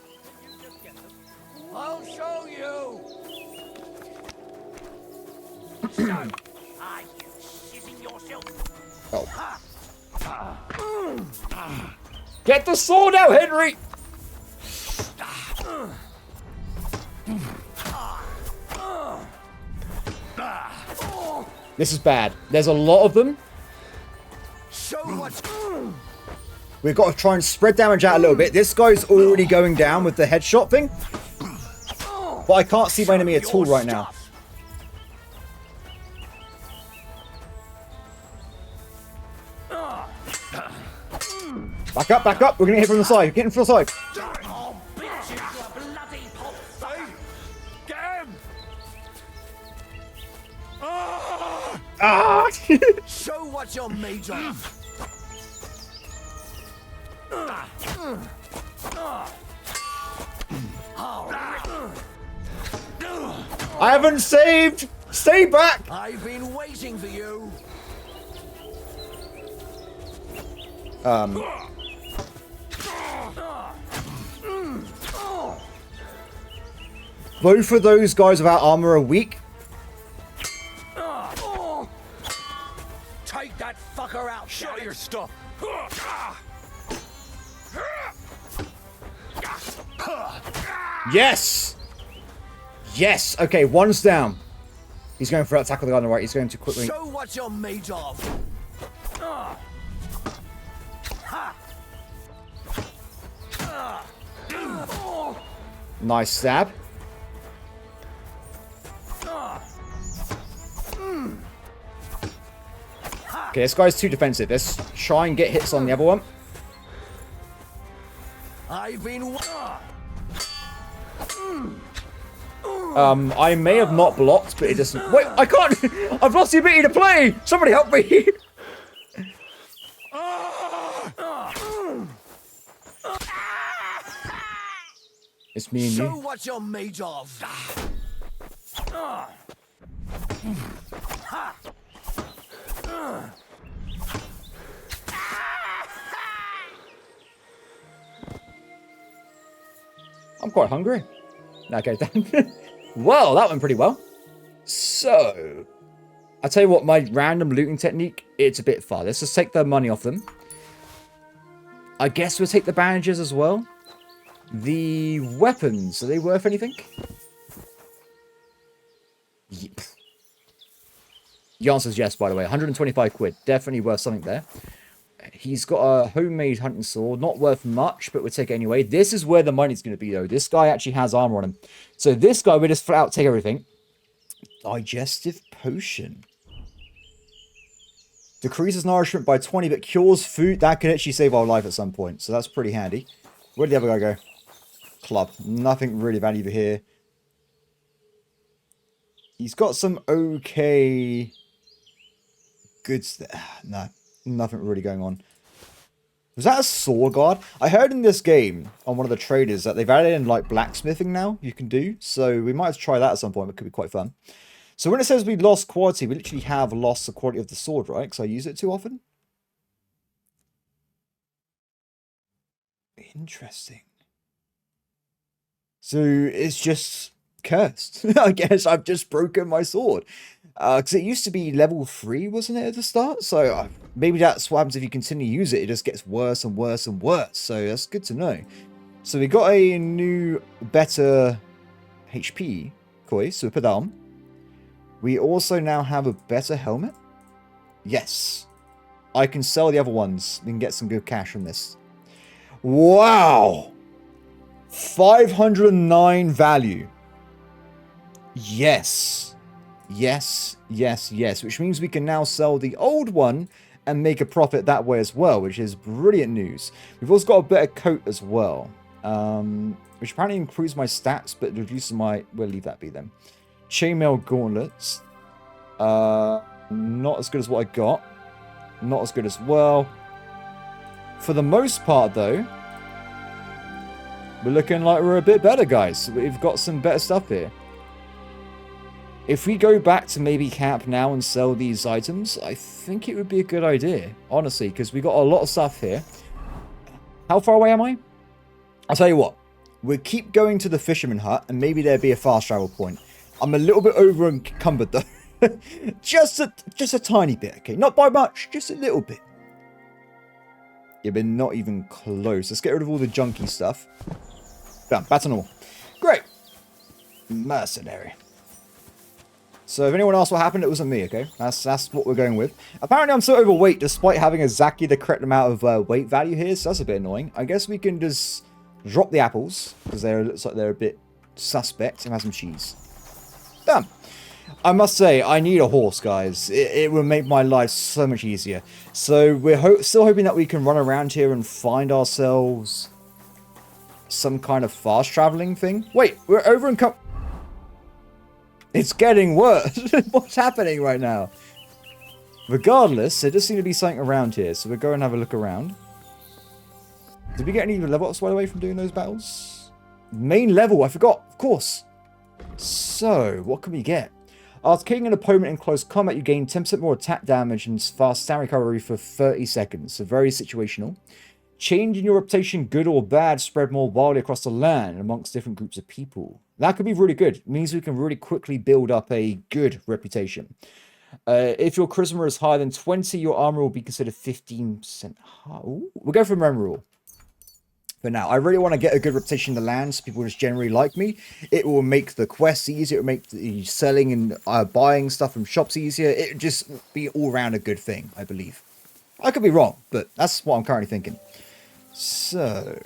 I'll show you. stone. Are you shitting yourself? Oh. Get the sword out, Henry! This is bad. There's a lot of them. Show what's... We've got to try and spread damage out a little bit. This guy's already going down with the headshot thing. But I can't see my enemy at all right now. Back up, back up. We're going to hit from the side. Get in from the side. Oh, bitch, you bloody pop. Get him! Ah! Show what you're made of. I haven't saved! Stay back! I've been waiting for you. Both of those guys without armor are weak. Take that fucker out. Show your stuff. Yes! Yes! Okay, one's down. He's going for that tackle the guy on the right. He's going too quickly. Show what you're made of. Nice stab. Okay, this guy's too defensive. Let's try and get hits on the other one. I've been... I may have not blocked, but it doesn't... Wait, I can't! I've lost the ability to play! Somebody help me! It's me and Show you. what you're made of. I'm quite hungry. Okay, then. Well, that went pretty well. So, I tell you what, my random looting technique, it's a bit far. Let's just take the money off them. I guess we'll take the bandages as well. The weapons, are they worth anything? Yep. The answer is yes, by the way. 125 quid. Definitely worth something there. He's got a homemade hunting sword. Not worth much, but we'll take it anyway. This is where the money's going to be, though. This guy actually has armor on him. So this guy, we just flat out take everything. Digestive potion. Decreases nourishment by 20, but cures food. That could actually save our life at some point. So that's pretty handy. Where did the other guy go? Club. Nothing really valuable here. He's got some okay goods there. No. Nothing really going on. Was that a sword guard? I heard in this game, on one of the traders, that they've added in, like, blacksmithing now, you can do. So we might have to try that at some point. It could be quite fun. So when it says we lost quality, we literally have lost the quality of the sword, right? Because I use it too often. Interesting. So it's just cursed. I guess I've just broken my sword. Because it used to be level 3, wasn't it, at the start? So maybe that's what happens if you continue to use it. It just gets worse and worse and worse. So that's good to know. So we got a new, better HP koi. So we put that on. We also now have a better helmet. Yes. I can sell the other ones. We can get some good cash from this. Wow. 509 value. Yes. Yes, yes, yes. Which means we can now sell the old one and make a profit that way as well, which is brilliant news. We've also got a better coat as well, which apparently improves my stats, but reduces my... We'll leave that be then. Chainmail gauntlets. Not as good as what I got. Not as good as well. For the most part, though, we're looking like we're a bit better, guys. We've got some better stuff here. If we go back to maybe camp now and sell these items, I think it would be a good idea, honestly, because we got a lot of stuff here. How far away am I? I'll tell you what. We'll keep going to the fisherman hut, and maybe there'll be a fast travel point. I'm a little bit over encumbered, though. just a tiny bit, okay? Not by much, just a little bit. Yeah, but not even close. Let's get rid of all the junky stuff. Done. Back to normal. Great. Mercenary. So if anyone asked what happened, it wasn't me, okay? That's what we're going with. Apparently I'm so overweight despite having exactly the correct amount of weight value here, so that's a bit annoying. I guess we can just drop the apples, because it looks like they're a bit suspect, and have some cheese. Done. I must say, I need a horse, guys. It will make my life so much easier. So we're still hoping that we can run around here and find ourselves some kind of fast traveling thing. Wait, we're over and come... It's getting worse. What's happening right now? Regardless, there does seem to be something around here, so we'll go and have a look around. Did we get any level ups, by the way, from doing those battles? Main level, I forgot, of course. So, what can we get? After killing an opponent in close combat, you gain 10% more attack damage and fast stamina recovery for 30 seconds. So, very situational. Changing your reputation, good or bad, spread more widely across the land amongst different groups of people. That could be really good. It means we can really quickly build up a good reputation. If your charisma is higher than 20, your armor will be considered 15% higher. Ooh, we'll go for memory rule. For now, I really want to get a good reputation in the land so people just generally like me. It will make the quests easier. It will make the selling and buying stuff from shops easier. It will just be all around a good thing, I believe. I could be wrong, but that's what I'm currently thinking. So,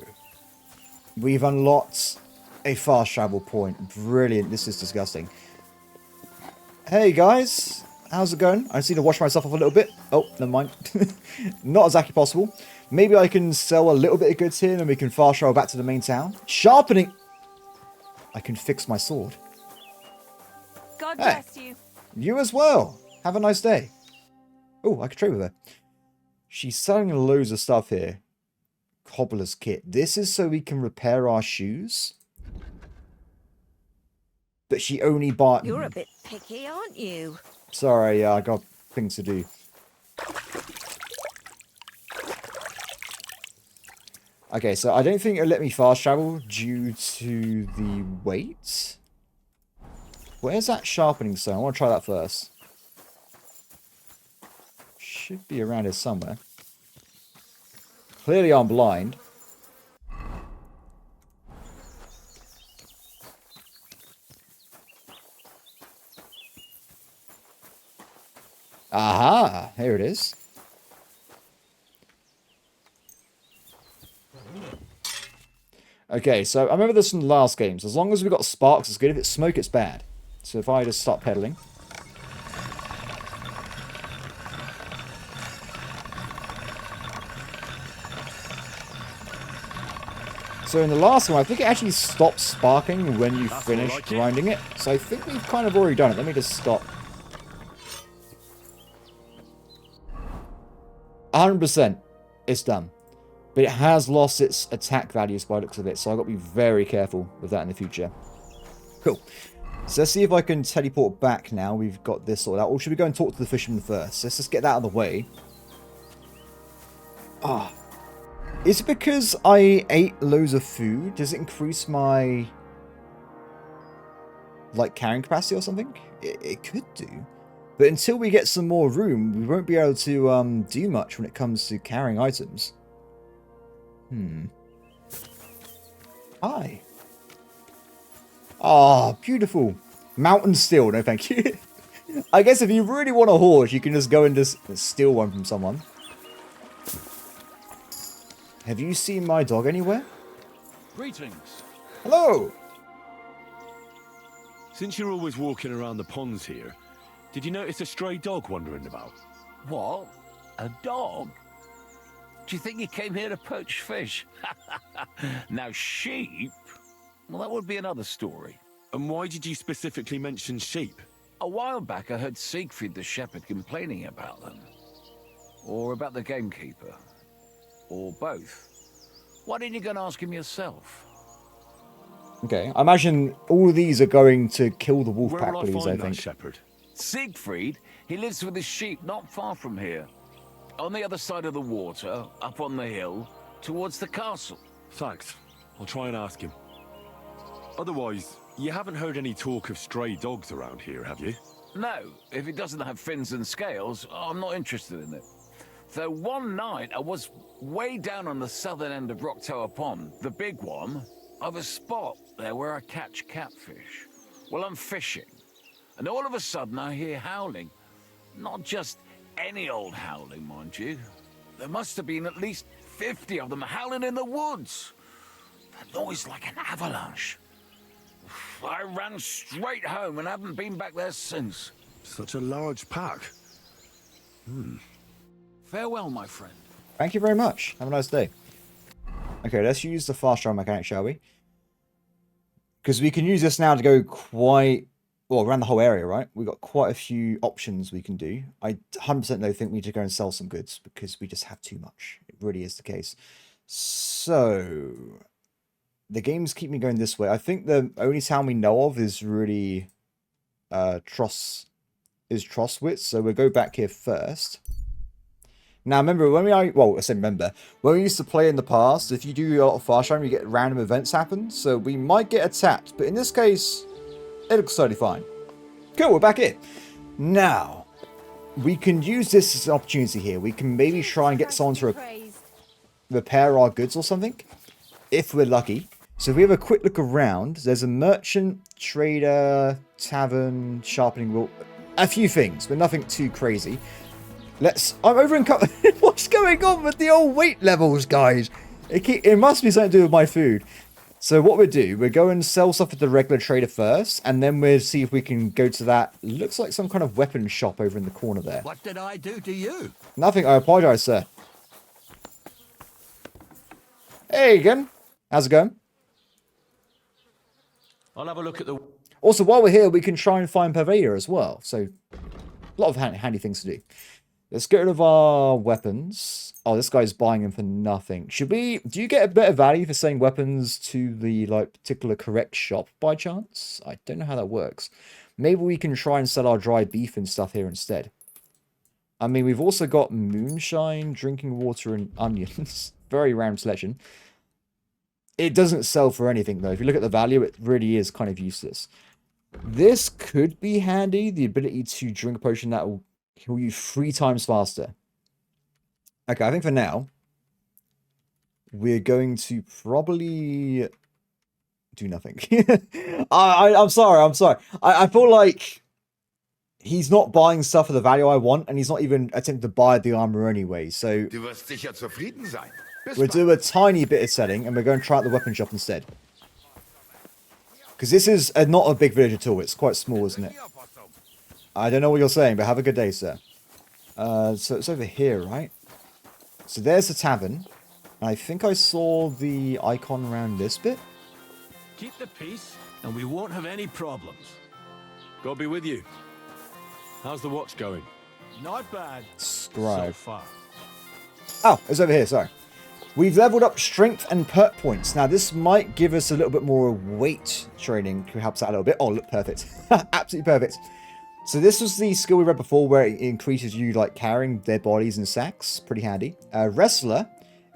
we've unlocked a fast travel point. Brilliant. This is disgusting. Hey, guys. How's it going? I just need to wash myself off a little bit. Oh, never mind. Not exactly possible. Maybe I can sell a little bit of goods here and then we can fast travel back to the main town. Sharpening. I can fix my sword. God bless you. You as well. Have a nice day. Oh, I could trade with her. She's selling loads of stuff here. Cobbler's kit. This is so we can repair our shoes. But she only bought... You're a bit picky, aren't you? Sorry, I got things to do. Okay, so I don't think it'll let me fast travel due to the weight. Where's that sharpening stone? I want to try that first. Should be around here somewhere. Clearly I'm blind. Aha! Here it is. Okay, so I remember this from the last games. As long as we've got sparks, it's good. If it's smoke, it's bad. So if I just start pedaling. So in the last one, I think it actually stops sparking when you finish grinding it. So I think we've kind of already done it. Let me just stop. 100%. It's done. But it has lost its attack values by the looks of it. So I've got to be very careful with that in the future. Cool. So let's see if I can teleport back now. We've got this sorted out. Or should we go and talk to the fisherman first? Let's just get that out of the way. Ah. Is it because I ate loads of food? Does it increase my... like, carrying capacity or something? It could do. But until we get some more room, we won't be able to do much when it comes to carrying items. Hi. Ah, beautiful. Mountain steel, no thank you. I guess if you really want a horse, you can just go and just steal one from someone. Have you seen my dog anywhere? Greetings. Hello. Since you're always walking around the ponds here, did you notice a stray dog wandering about? What? A dog? Do you think he came here to poach fish? Now sheep? Well, that would be another story. And why did you specifically mention sheep? A while back I heard Siegfried the shepherd complaining about them. Or about the gamekeeper. Or both. Why didn't you go and ask him yourself? Okay, I imagine all of these are going to kill the wolf Where pack, will I please, I find that think. shepherd? Siegfried? He lives with his sheep not far from here. On the other side of the water, up on the hill, towards the castle. Thanks. I'll try and ask him. Otherwise, you haven't heard any talk of stray dogs around here, have you? No, if it doesn't have fins and scales, I'm not interested in it. Though one night I was way down on the southern end of Rocktower Pond, the big one. I've a spot there where I catch catfish. Well, I'm fishing, and all of a sudden I hear howling. Not just any old howling, mind you. There must have been at least 50 of them howling in the woods. A noise like an avalanche. I ran straight home and haven't been back there since. Such a large pack. Farewell, my friend. Thank you very much. Have a nice day. Okay, let's use the fast travel mechanic, shall we? Because we can use this now to go quite... well, around the whole area, right? We've got quite a few options we can do. I 100% though think we need to go and sell some goods because we just have too much. It really is the case. So... the games keep me going this way. I think the only town we know of is really... Troswitz, so we'll go back here first. Now, remember, when we used to play in the past, if you do a lot of fast travel, you get random events happen, so we might get attacked, but in this case, it looks totally fine. Cool, we're back here. Now, we can use this as an opportunity here. We can maybe try and get someone to repair our goods or something, if we're lucky. So if we have a quick look around, there's a merchant, trader, tavern, sharpening wheel, a few things, but nothing too crazy. I'm over in what's going on with the old weight levels, guys? It must be something to do with my food. So what we'll do, we'll go and sell stuff at the regular trader first, and then we'll see if we can go to that, looks like some kind of weapon shop over in the corner there. What did I do to you? Nothing, I apologize, sir. Hey again. How's it going? I'll have a look at the... Also, while we're here, we can try and find Purveyor as well. So, a lot of handy things to do. Let's get rid of our weapons. Oh, this guy's buying them for nothing. Should we... do you get a better value for selling weapons to the, like, particular correct shop by chance? I don't know how that works. Maybe we can try and sell our dry beef and stuff here instead. I mean, we've also got moonshine, drinking water, and onions. Very random selection. It doesn't sell for anything, though. If you look at the value, it really is kind of useless. This could be handy. The ability to drink a potion that will kill you 3 times faster. Okay, I think for now, we're going to probably do nothing. I'm sorry. I feel like he's not buying stuff for the value I want, and he's not even attempting to buy the armor anyway, so... Du wirst sicher zufrieden sein. we'll do a tiny bit of selling, and we're going to try out the weapon shop instead. Because this is not a big village at all. It's quite small, isn't it? I don't know what you're saying, but have a good day, sir. So it's over here, right? So there's the tavern. And I think I saw the icon around this bit. Keep the peace, and we won't have any problems. God be with you. How's the watch going? Not bad. Scribe. So far. Oh, it's over here, sorry. We've leveled up strength and perk points. Now, this might give us a little bit more weight training. Helps out a little bit. Oh, look, perfect. Absolutely perfect. So this was the skill we read before where it increases you, like, carrying dead bodies in sacks. Pretty handy. Wrestler.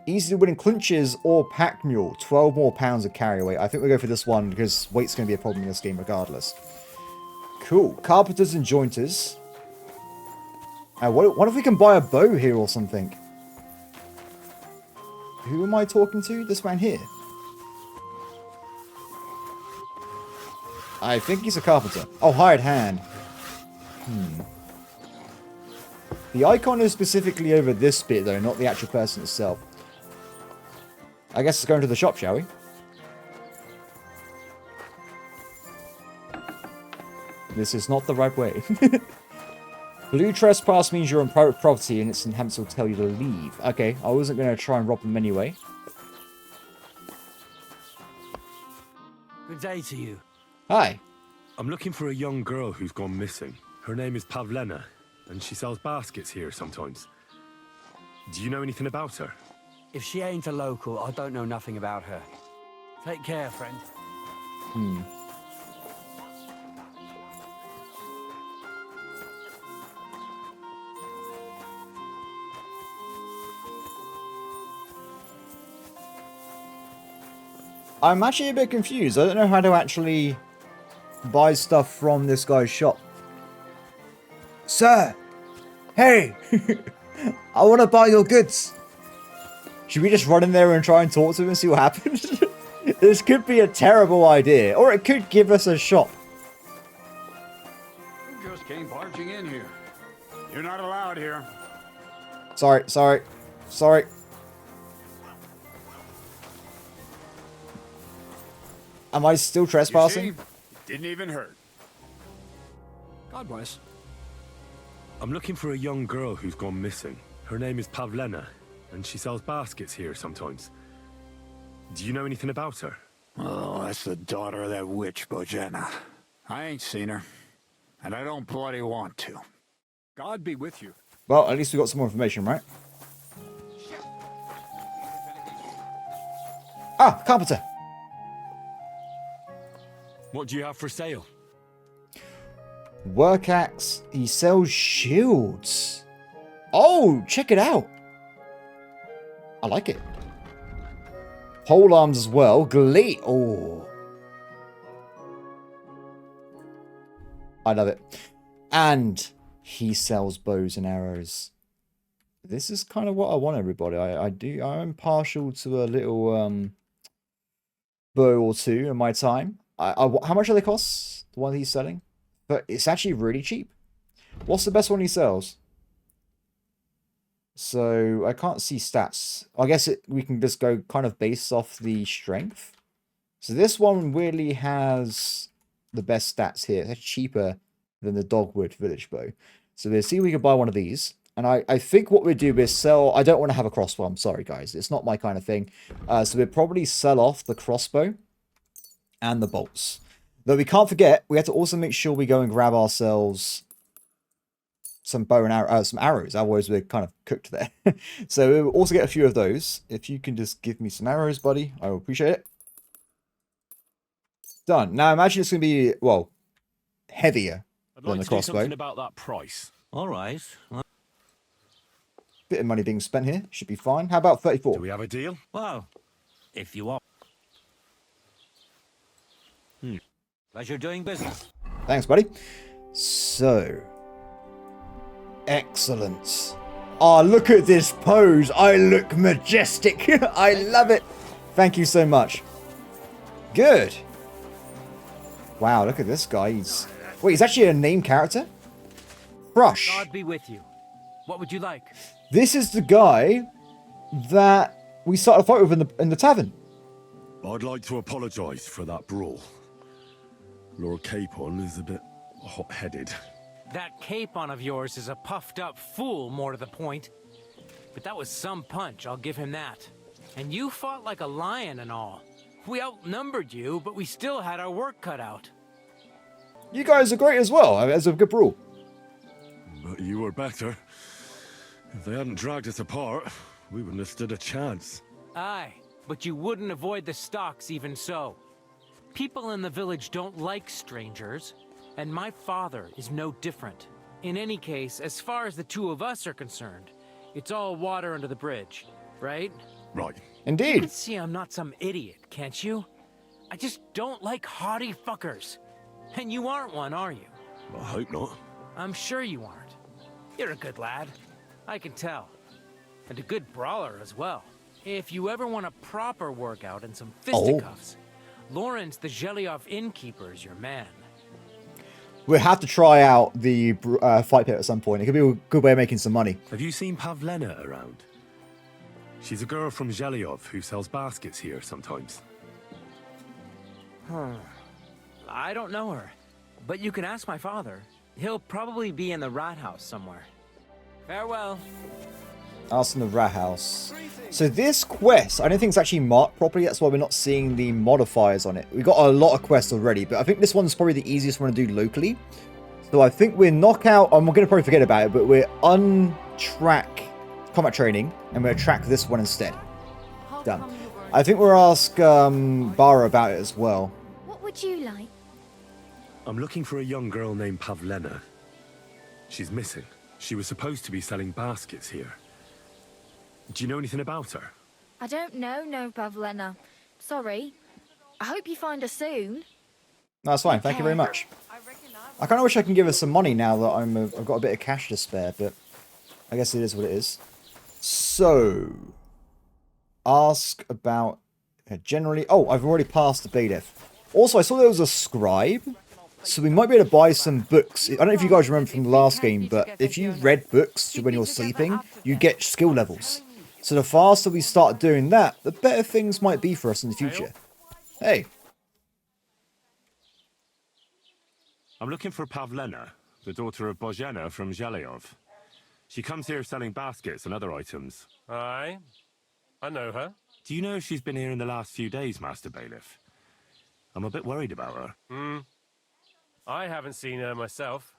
Easily winning clinches or pack mule. 12 more pounds of carry weight. I think we'll go for this one because weight's going to be a problem in this game regardless. Cool. Carpenters and jointers. What if we can buy a bow here or something? Who am I talking to? This man here. I think he's a carpenter. Oh, hired hand. The icon is specifically over this bit, though, not the actual person itself. I guess let's go into the shop, shall we? This is not the right way. Blue trespass means you're on private property and its inhabitants will tell you to leave. Okay, I wasn't going to try and rob them anyway. Good day to you. Hi. I'm looking for a young girl who's gone missing. Her name is Pavlena, and she sells baskets here sometimes. Do you know anything about her? If she ain't a local, I don't know nothing about her. Take care, friend. I'm actually a bit confused. I don't know how to actually buy stuff from this guy's shop. Sir! Hey! I want to buy your goods! Should we just run in there and try and talk to him and see what happens? This could be a terrible idea, or it could give us a shop. You just came barging in here. You're not allowed here. Sorry. Am I still trespassing? You see? It didn't even hurt. God bless. I'm looking for a young girl who's gone missing. Her name is Pavlena, and she sells baskets here sometimes. Do you know anything about her? Oh, that's the daughter of that witch, Bojana. I ain't seen her, and I don't bloody want to. God be with you. Well, at least we got some more information, right? Ah, carpenter. What do you have for sale? Work axe. He sells shields. Oh, check it out. I like it. Pole arms as well. Glee. Oh. I love it. And he sells bows and arrows. This is kind of what I want, everybody. I'm partial to a little bow or two in my time. How much do they cost? The one he's selling? But it's actually really cheap. What's the best one he sells? So I can't see stats. I guess we can just go kind of based off the strength. So this one really has the best stats here. It's cheaper than the Dogwood Village Bow. So we'll see if we can buy one of these. And I think what we do is sell... I don't want to have a crossbow. I'm sorry, guys. It's not my kind of thing. So we'll probably sell off the crossbow and the bolts. Though we can't forget, we have to also make sure we go and grab ourselves some bow and arrow, some arrows. Otherwise, we're kind of cooked there. So we'll also get a few of those. If you can just give me some arrows, buddy, I will appreciate it. Done. Now imagine it's going to be, well, heavier than the crossbow. Something about that price. All right. Bit of money being spent here. Should be fine. How about 34? Do we have a deal? Well, if you want. Pleasure doing business. Thanks, buddy. So, excellent. Oh, look at this pose. I look majestic. I love it. Thank you so much. Good. Wow, look at this guy. Wait, he's actually a named character? Crush. God be with you. What would you like? This is the guy that we started a fight with in the tavern. I'd like to apologise for that brawl. Lord Capon is a bit hot-headed. That Capon of yours is a puffed-up fool, more to the point. But that was some punch, I'll give him that. And you fought like a lion and all. We outnumbered you, but we still had our work cut out. You guys are great as well. As a good brawl. But you were better. If they hadn't dragged us apart, we wouldn't have stood a chance. Aye, but you wouldn't avoid the stocks even so. People in the village don't like strangers, and my father is no different. In any case, as far as the two of us are concerned, it's all water under the bridge, right? Right. Indeed. You can see I'm not some idiot, can't you? I just don't like haughty fuckers. And you aren't one, are you? I hope not. I'm sure you aren't. You're a good lad. I can tell. And a good brawler as well. If you ever want a proper workout and some fisticuffs, Lawrence the Zhelyov innkeeper is your man. We'll have to try out the fight pit at some point. It could be a good way of making some money. Have you seen Pavlena around? She's a girl from Zhelyov who sells baskets here sometimes. I don't know her, but you can ask my father. He'll probably be in the rat house somewhere. Farewell. Ask in the rat house. So this quest, I don't think it's actually marked properly. That's why we're not seeing the modifiers on it. We've got a lot of quests already, but I think this one's probably the easiest one to do locally. So I think we're knockout. I'm going to probably forget about it, but we're untrack combat training, and we're track this one instead. Done. I think we'll ask Bara about it as well. What would you like? I'm looking for a young girl named Pavlena. She's missing. She was supposed to be selling baskets here. Do you know anything about her? I don't know, no, Pavlena. Sorry. I hope you find her soon. No, that's fine. Thank you very much. I kind of wish I can give her some money now that I've got a bit of cash to spare, but I guess it is what it is. So, ask about generally. Oh, I've already passed the bailiff. Also, I saw there was a scribe, so we might be able to buy some books. I don't know if you guys remember from the last game, but if you read books when you're sleeping, you get skill levels. So the faster we start doing that, the better things might be for us in the future. Hey. I'm looking for Pavlena, the daughter of Bozhena from Zhelyov. She comes here selling baskets and other items. Aye, I know her. Do you know if she's been here in the last few days, Master Bailiff? I'm a bit worried about her. I haven't seen her myself,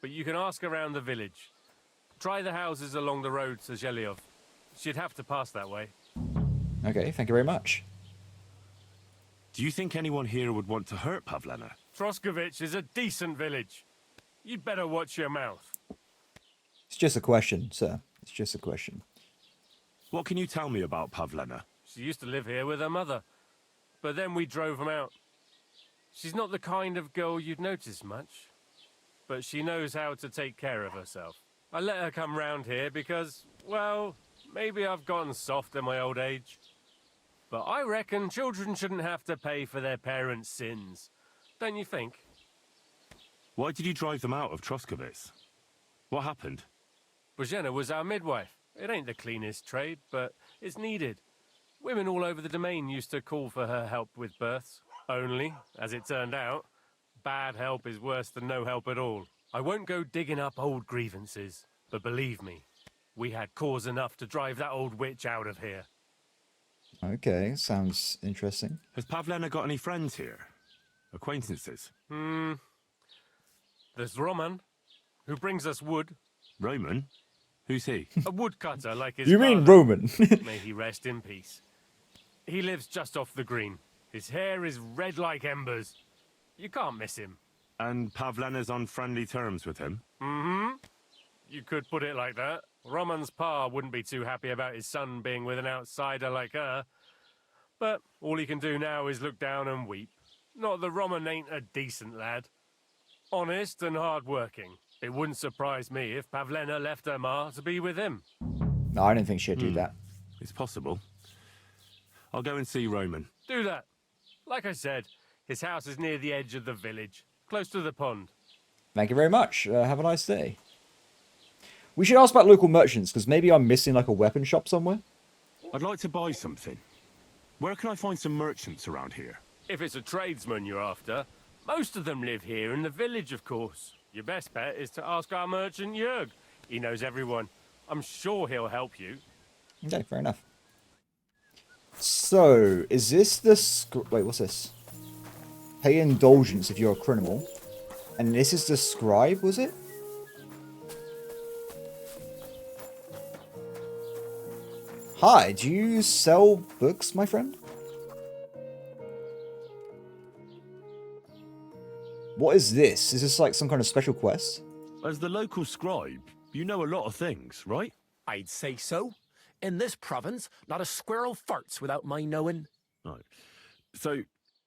but you can ask around the village. Try the houses along the road to Zhelyov. She'd have to pass that way. Okay, thank you very much. Do you think anyone here would want to hurt Pavlena? Troskovich is a decent village. You'd better watch your mouth. It's just a question, sir. It's just a question. What can you tell me about Pavlena? She used to live here with her mother, but then we drove them out. She's not the kind of girl you'd notice much, but she knows how to take care of herself. I let her come round here because, well, maybe I've gotten soft in my old age. But I reckon children shouldn't have to pay for their parents' sins. Don't you think? Why did you drive them out of Troskovitz? What happened? Bozhena was our midwife. It ain't the cleanest trade, but it's needed. Women all over the domain used to call for her help with births. Only, as it turned out, bad help is worse than no help at all. I won't go digging up old grievances, but believe me, we had cause enough to drive that old witch out of here. Okay, sounds interesting. Has Pavlena got any friends here? Acquaintances? There's Roman, who brings us wood. Roman? Who's he? A woodcutter like his You mean father. Roman? May he rest in peace. He lives just off the green. His hair is red like embers. You can't miss him. And Pavlena's on friendly terms with him? You could put it like that. Roman's pa wouldn't be too happy about his son being with an outsider like her. But all he can do now is look down and weep. Not that Roman ain't a decent lad. Honest and hard-working. It wouldn't surprise me if Pavlena left her ma to be with him. No, I don't think she'd do that. It's possible. I'll go and see Roman. Do that. Like I said, his house is near the edge of the village, close to the pond. Thank you very much. Have a nice day. We should ask about local merchants, because maybe I'm missing like a weapon shop somewhere. I'd like to buy something. Where can I find some merchants around here? If it's a tradesman you're after, most of them live here in the village, of course. Your best bet is to ask our merchant Jörg. He knows everyone. I'm sure he'll help you. Okay, fair enough. So, is this the... Wait, what's this? Pay indulgence if you're a criminal. And this is the scribe, was it? Hi, do you sell books, my friend? What is this? Is this like some kind of special quest? As the local scribe, you know a lot of things, right? I'd say so. In this province, not a squirrel farts without my knowing. Right. So,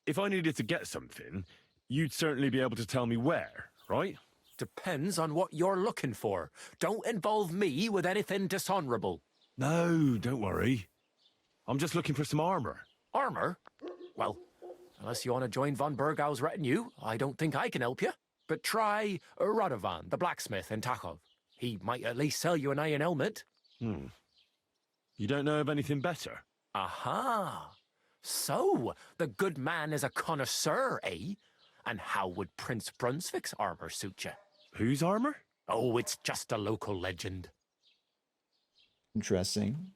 if I needed to get something, you'd certainly be able to tell me where, right? Depends on what you're looking for. Don't involve me with anything dishonorable. No, don't worry. I'm just looking for some armor. Armor? Well, unless you want to join von Burgau's retinue, I don't think I can help you. But try Radovan, the blacksmith in Takhov. He might at least sell you an iron helmet. You don't know of anything better? Aha! So, the good man is a connoisseur, eh? And how would Prince Brunswick's armor suit you? Whose armor? Oh, it's just a local legend. Interesting.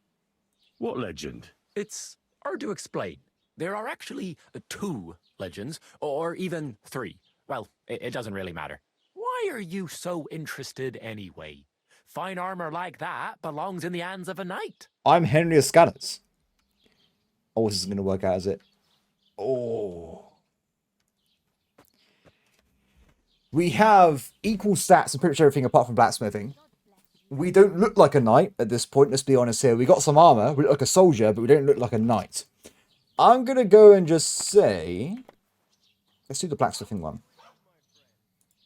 What legend? It's hard to explain. There are actually 2 legends, or even 3. Well, it doesn't really matter. Why are you so interested anyway? Fine armor like that belongs in the hands of a knight. I'm Henry of Scanners. Oh, this is going to work out, is it? Oh. We have equal stats in pretty much everything apart from blacksmithing. We don't look like a knight at this point, let's be honest here. We got some armor, we look like a soldier, but we don't look like a knight. I'm going to go and just say... Let's do the blacksmithing one.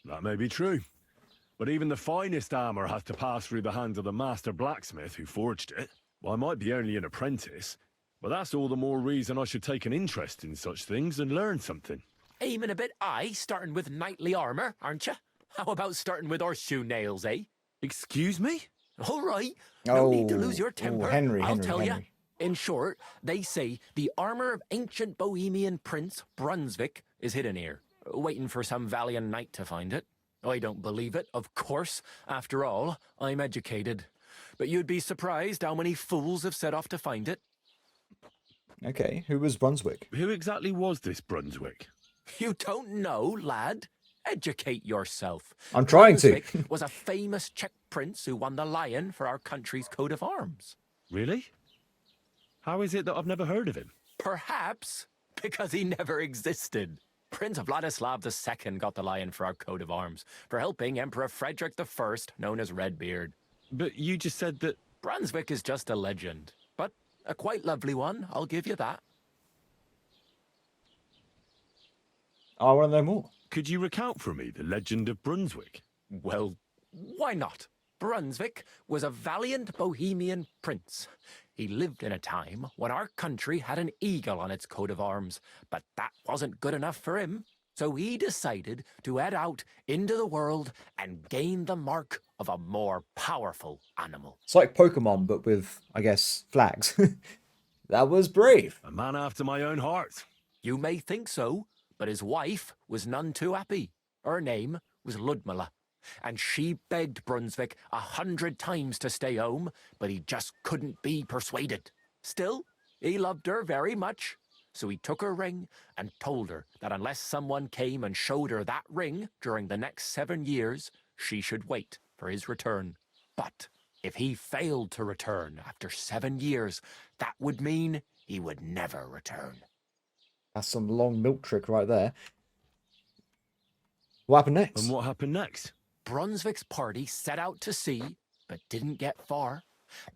That may be true. But even the finest armor has to pass through the hands of the master blacksmith who forged it. Well, I might be only an apprentice, but that's all the more reason I should take an interest in such things and learn something. Aiming a bit high, starting with knightly armor, aren't you? How about starting with horseshoe nails, eh? Excuse me? All right. No need to lose your temper. Henry. tell you. In short, they say the armor of ancient Bohemian Prince Brunswick is hidden here, waiting for some valiant knight to find it. I don't believe it, of course. After all, I'm educated. But you'd be surprised how many fools have set off to find it. Okay, who was Brunswick? Who exactly was this Brunswick? You don't know, lad? Educate yourself. I'm trying to. Brunswick was a famous Czech prince who won the lion for our country's coat of arms. Really? How is it that I've never heard of him? Perhaps because he never existed. Prince Vladislav II got the lion for our coat of arms for helping Emperor Frederick I, known as Redbeard. But you just said that... Brunswick is just a legend, but a quite lovely one, I'll give you that. I want to know more. Could you recount for me the legend of Brunswick? Well, why not? Brunswick was a valiant Bohemian prince. He lived in a time when our country had an eagle on its coat of arms, but that wasn't good enough for him. So he decided to head out into the world and gain the mark of a more powerful animal. It's like Pokemon, but with, I guess, flags. That was brave. A man after my own heart. You may think so, but his wife was none too happy. Her name was Ludmilla, and she begged Brunswick 100 times to stay home, but he just couldn't be persuaded. Still, he loved her very much, so he took her ring and told her that unless someone came and showed her that ring during the next 7 years, she should wait for his return. But if he failed to return after 7 years, that would mean he would never return. That's some long milk trick right there. What happened next? And what happened next? Brunswick's party set out to sea, but didn't get far.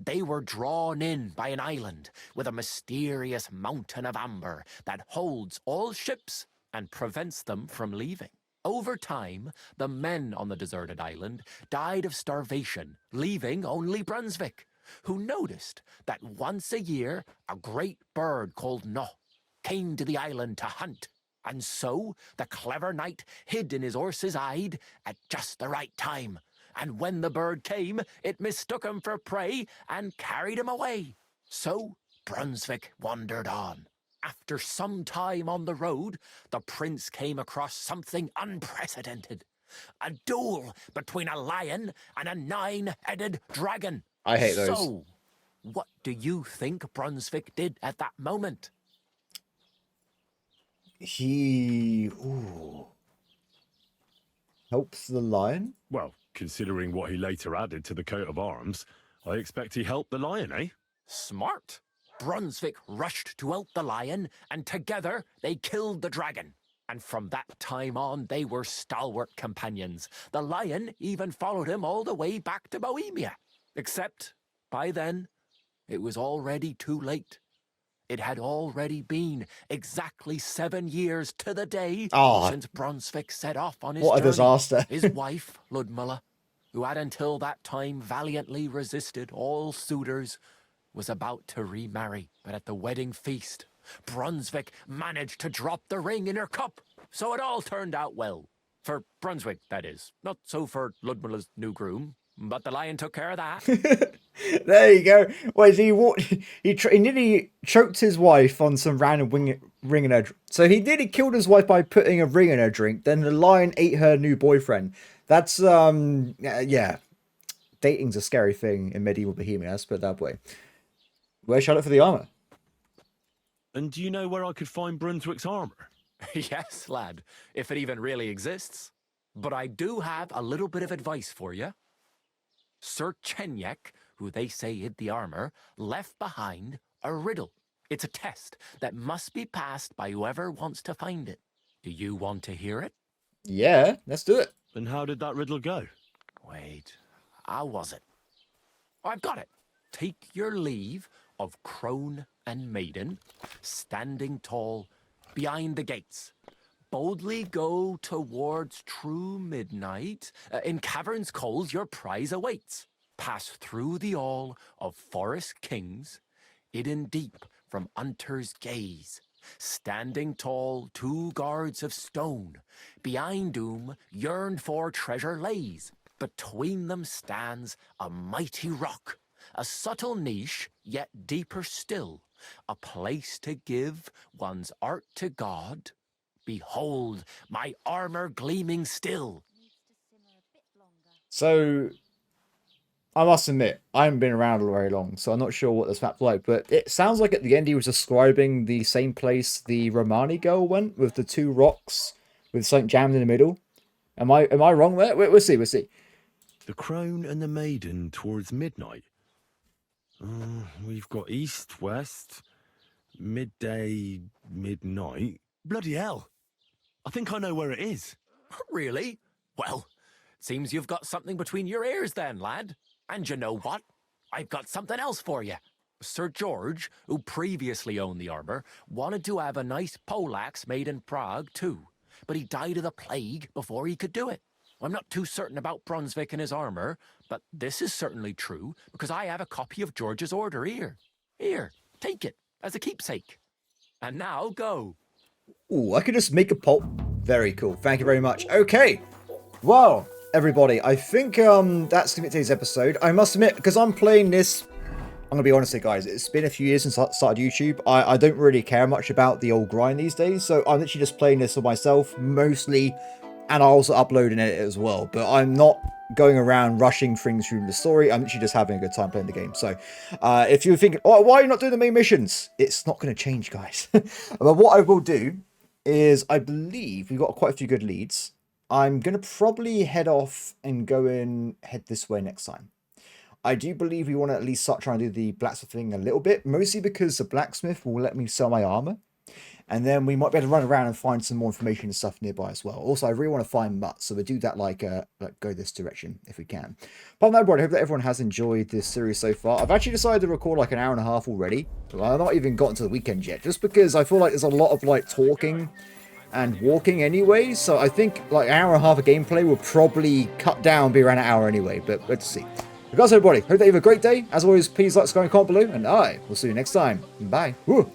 They were drawn in by an island with a mysterious mountain of amber that holds all ships and prevents them from leaving. Over time, the men on the deserted island died of starvation, leaving only Brunswick, who noticed that once a year a great bird called No came to the island to hunt. And so the clever knight hid in his horse's hide at just the right time. And when the bird came, it mistook him for prey and carried him away. So Brunswick wandered on. After some time on the road, the prince came across something unprecedented. A duel between a lion and a 9-headed dragon. I hate those. So, what do you think Brunswick did at that moment? He helps the lion? Well, considering what he later added to the coat of arms, I expect he helped the lion, eh? Smart. Brunswick rushed to help the lion, and together they killed the dragon. And from that time on, they were stalwart companions. The lion even followed him all the way back to Bohemia. Except, by then, it was already too late. It had already been exactly 7 years to the day since Brunswick set off on his journey. What a disaster. His wife, Ludmilla, who had until that time valiantly resisted all suitors, was about to remarry. But at the wedding feast, Brunswick managed to drop the ring in her cup. So it all turned out well. For Brunswick, that is. Not so for Ludmilla's new groom. But the lion took care of that. There you go. Wait, he nearly choked his wife on some random ring in her. So he nearly killed his wife by putting a ring in her drink. Then the lion ate her new boyfriend. That's yeah. Dating's a scary thing in medieval Bohemia. Let's put it that way. Where shall I look for the armor? And do you know where I could find Brunswick's armor? Yes, lad, if it even really exists. But I do have a little bit of advice for you. Sir Chenyek, who they say hid the armor, left behind a riddle. It's a test that must be passed by whoever wants to find it. Do you want to hear it? Yeah, let's do it. And how did that riddle go? Wait, how was it? I've got it. Take your leave of crone and maiden, standing tall behind the gates. boldly go towards true midnight. In caverns cold your prize awaits. Pass through the all of forest kings, hidden deep from hunter's gaze. Standing tall, 2 guards of stone, behind whom yearned for treasure lays. Between them stands a mighty rock, a subtle niche, yet deeper still, a place to give one's art to God. Behold, my armor gleaming still. So, I must admit, I haven't been around very long, so I'm not sure what this map's like, but it sounds like at the end he was describing the same place the Romani girl went, with the 2 rocks, with something jammed in the middle. Am I wrong there? We'll see. The crone and the maiden towards midnight. We've got east, west, midday, midnight. Bloody hell. I think I know where it is. Really? Well, seems you've got something between your ears then, lad. And you know what? I've got something else for you. Sir George, who previously owned the armor, wanted to have a nice poleaxe made in Prague too, but he died of the plague before he could do it. I'm not too certain about Brunswick and his armor, but this is certainly true, because I have a copy of George's order here. Here, take it, as a keepsake. And now, go. Ooh, I could just make a pulp. Very cool. Thank you very much. Okay. Well, everybody, I think that's going to be today's episode. I must admit, because I'm playing this, I'm going to be honest here, guys, it's been a few years since I started YouTube. I don't really care much about the old grind these days, so I'm literally just playing this for myself, mostly, and I also upload and edit it as well, but I'm not going around rushing things through the story. I'm literally just having a good time playing the game. So if you're thinking, oh, why are you not doing the main missions? It's not going to change, guys. But what I will do is, I believe we've got quite a few good leads. I'm going to probably head off and head this way next time. I do believe we want to at least start trying to do the blacksmith thing a little bit, mostly because the blacksmith will let me sell my armor. And then we might be able to run around and find some more information and stuff nearby as well. Also, I really want to find Mutt, so we'll do that like go this direction if we can. Apart from that, everybody, I hope that everyone has enjoyed this series so far. I've actually decided to record like an hour and a half already. I've not even gotten to the weekend yet, just because I feel like there's a lot of like talking and walking anyway. So I think like an hour and a half of gameplay will probably cut down, be around an hour anyway. But let's see. Regards, everybody. Hope that you have a great day. As always, please like, subscribe, and comment below, and I will see you next time. Bye. Woo.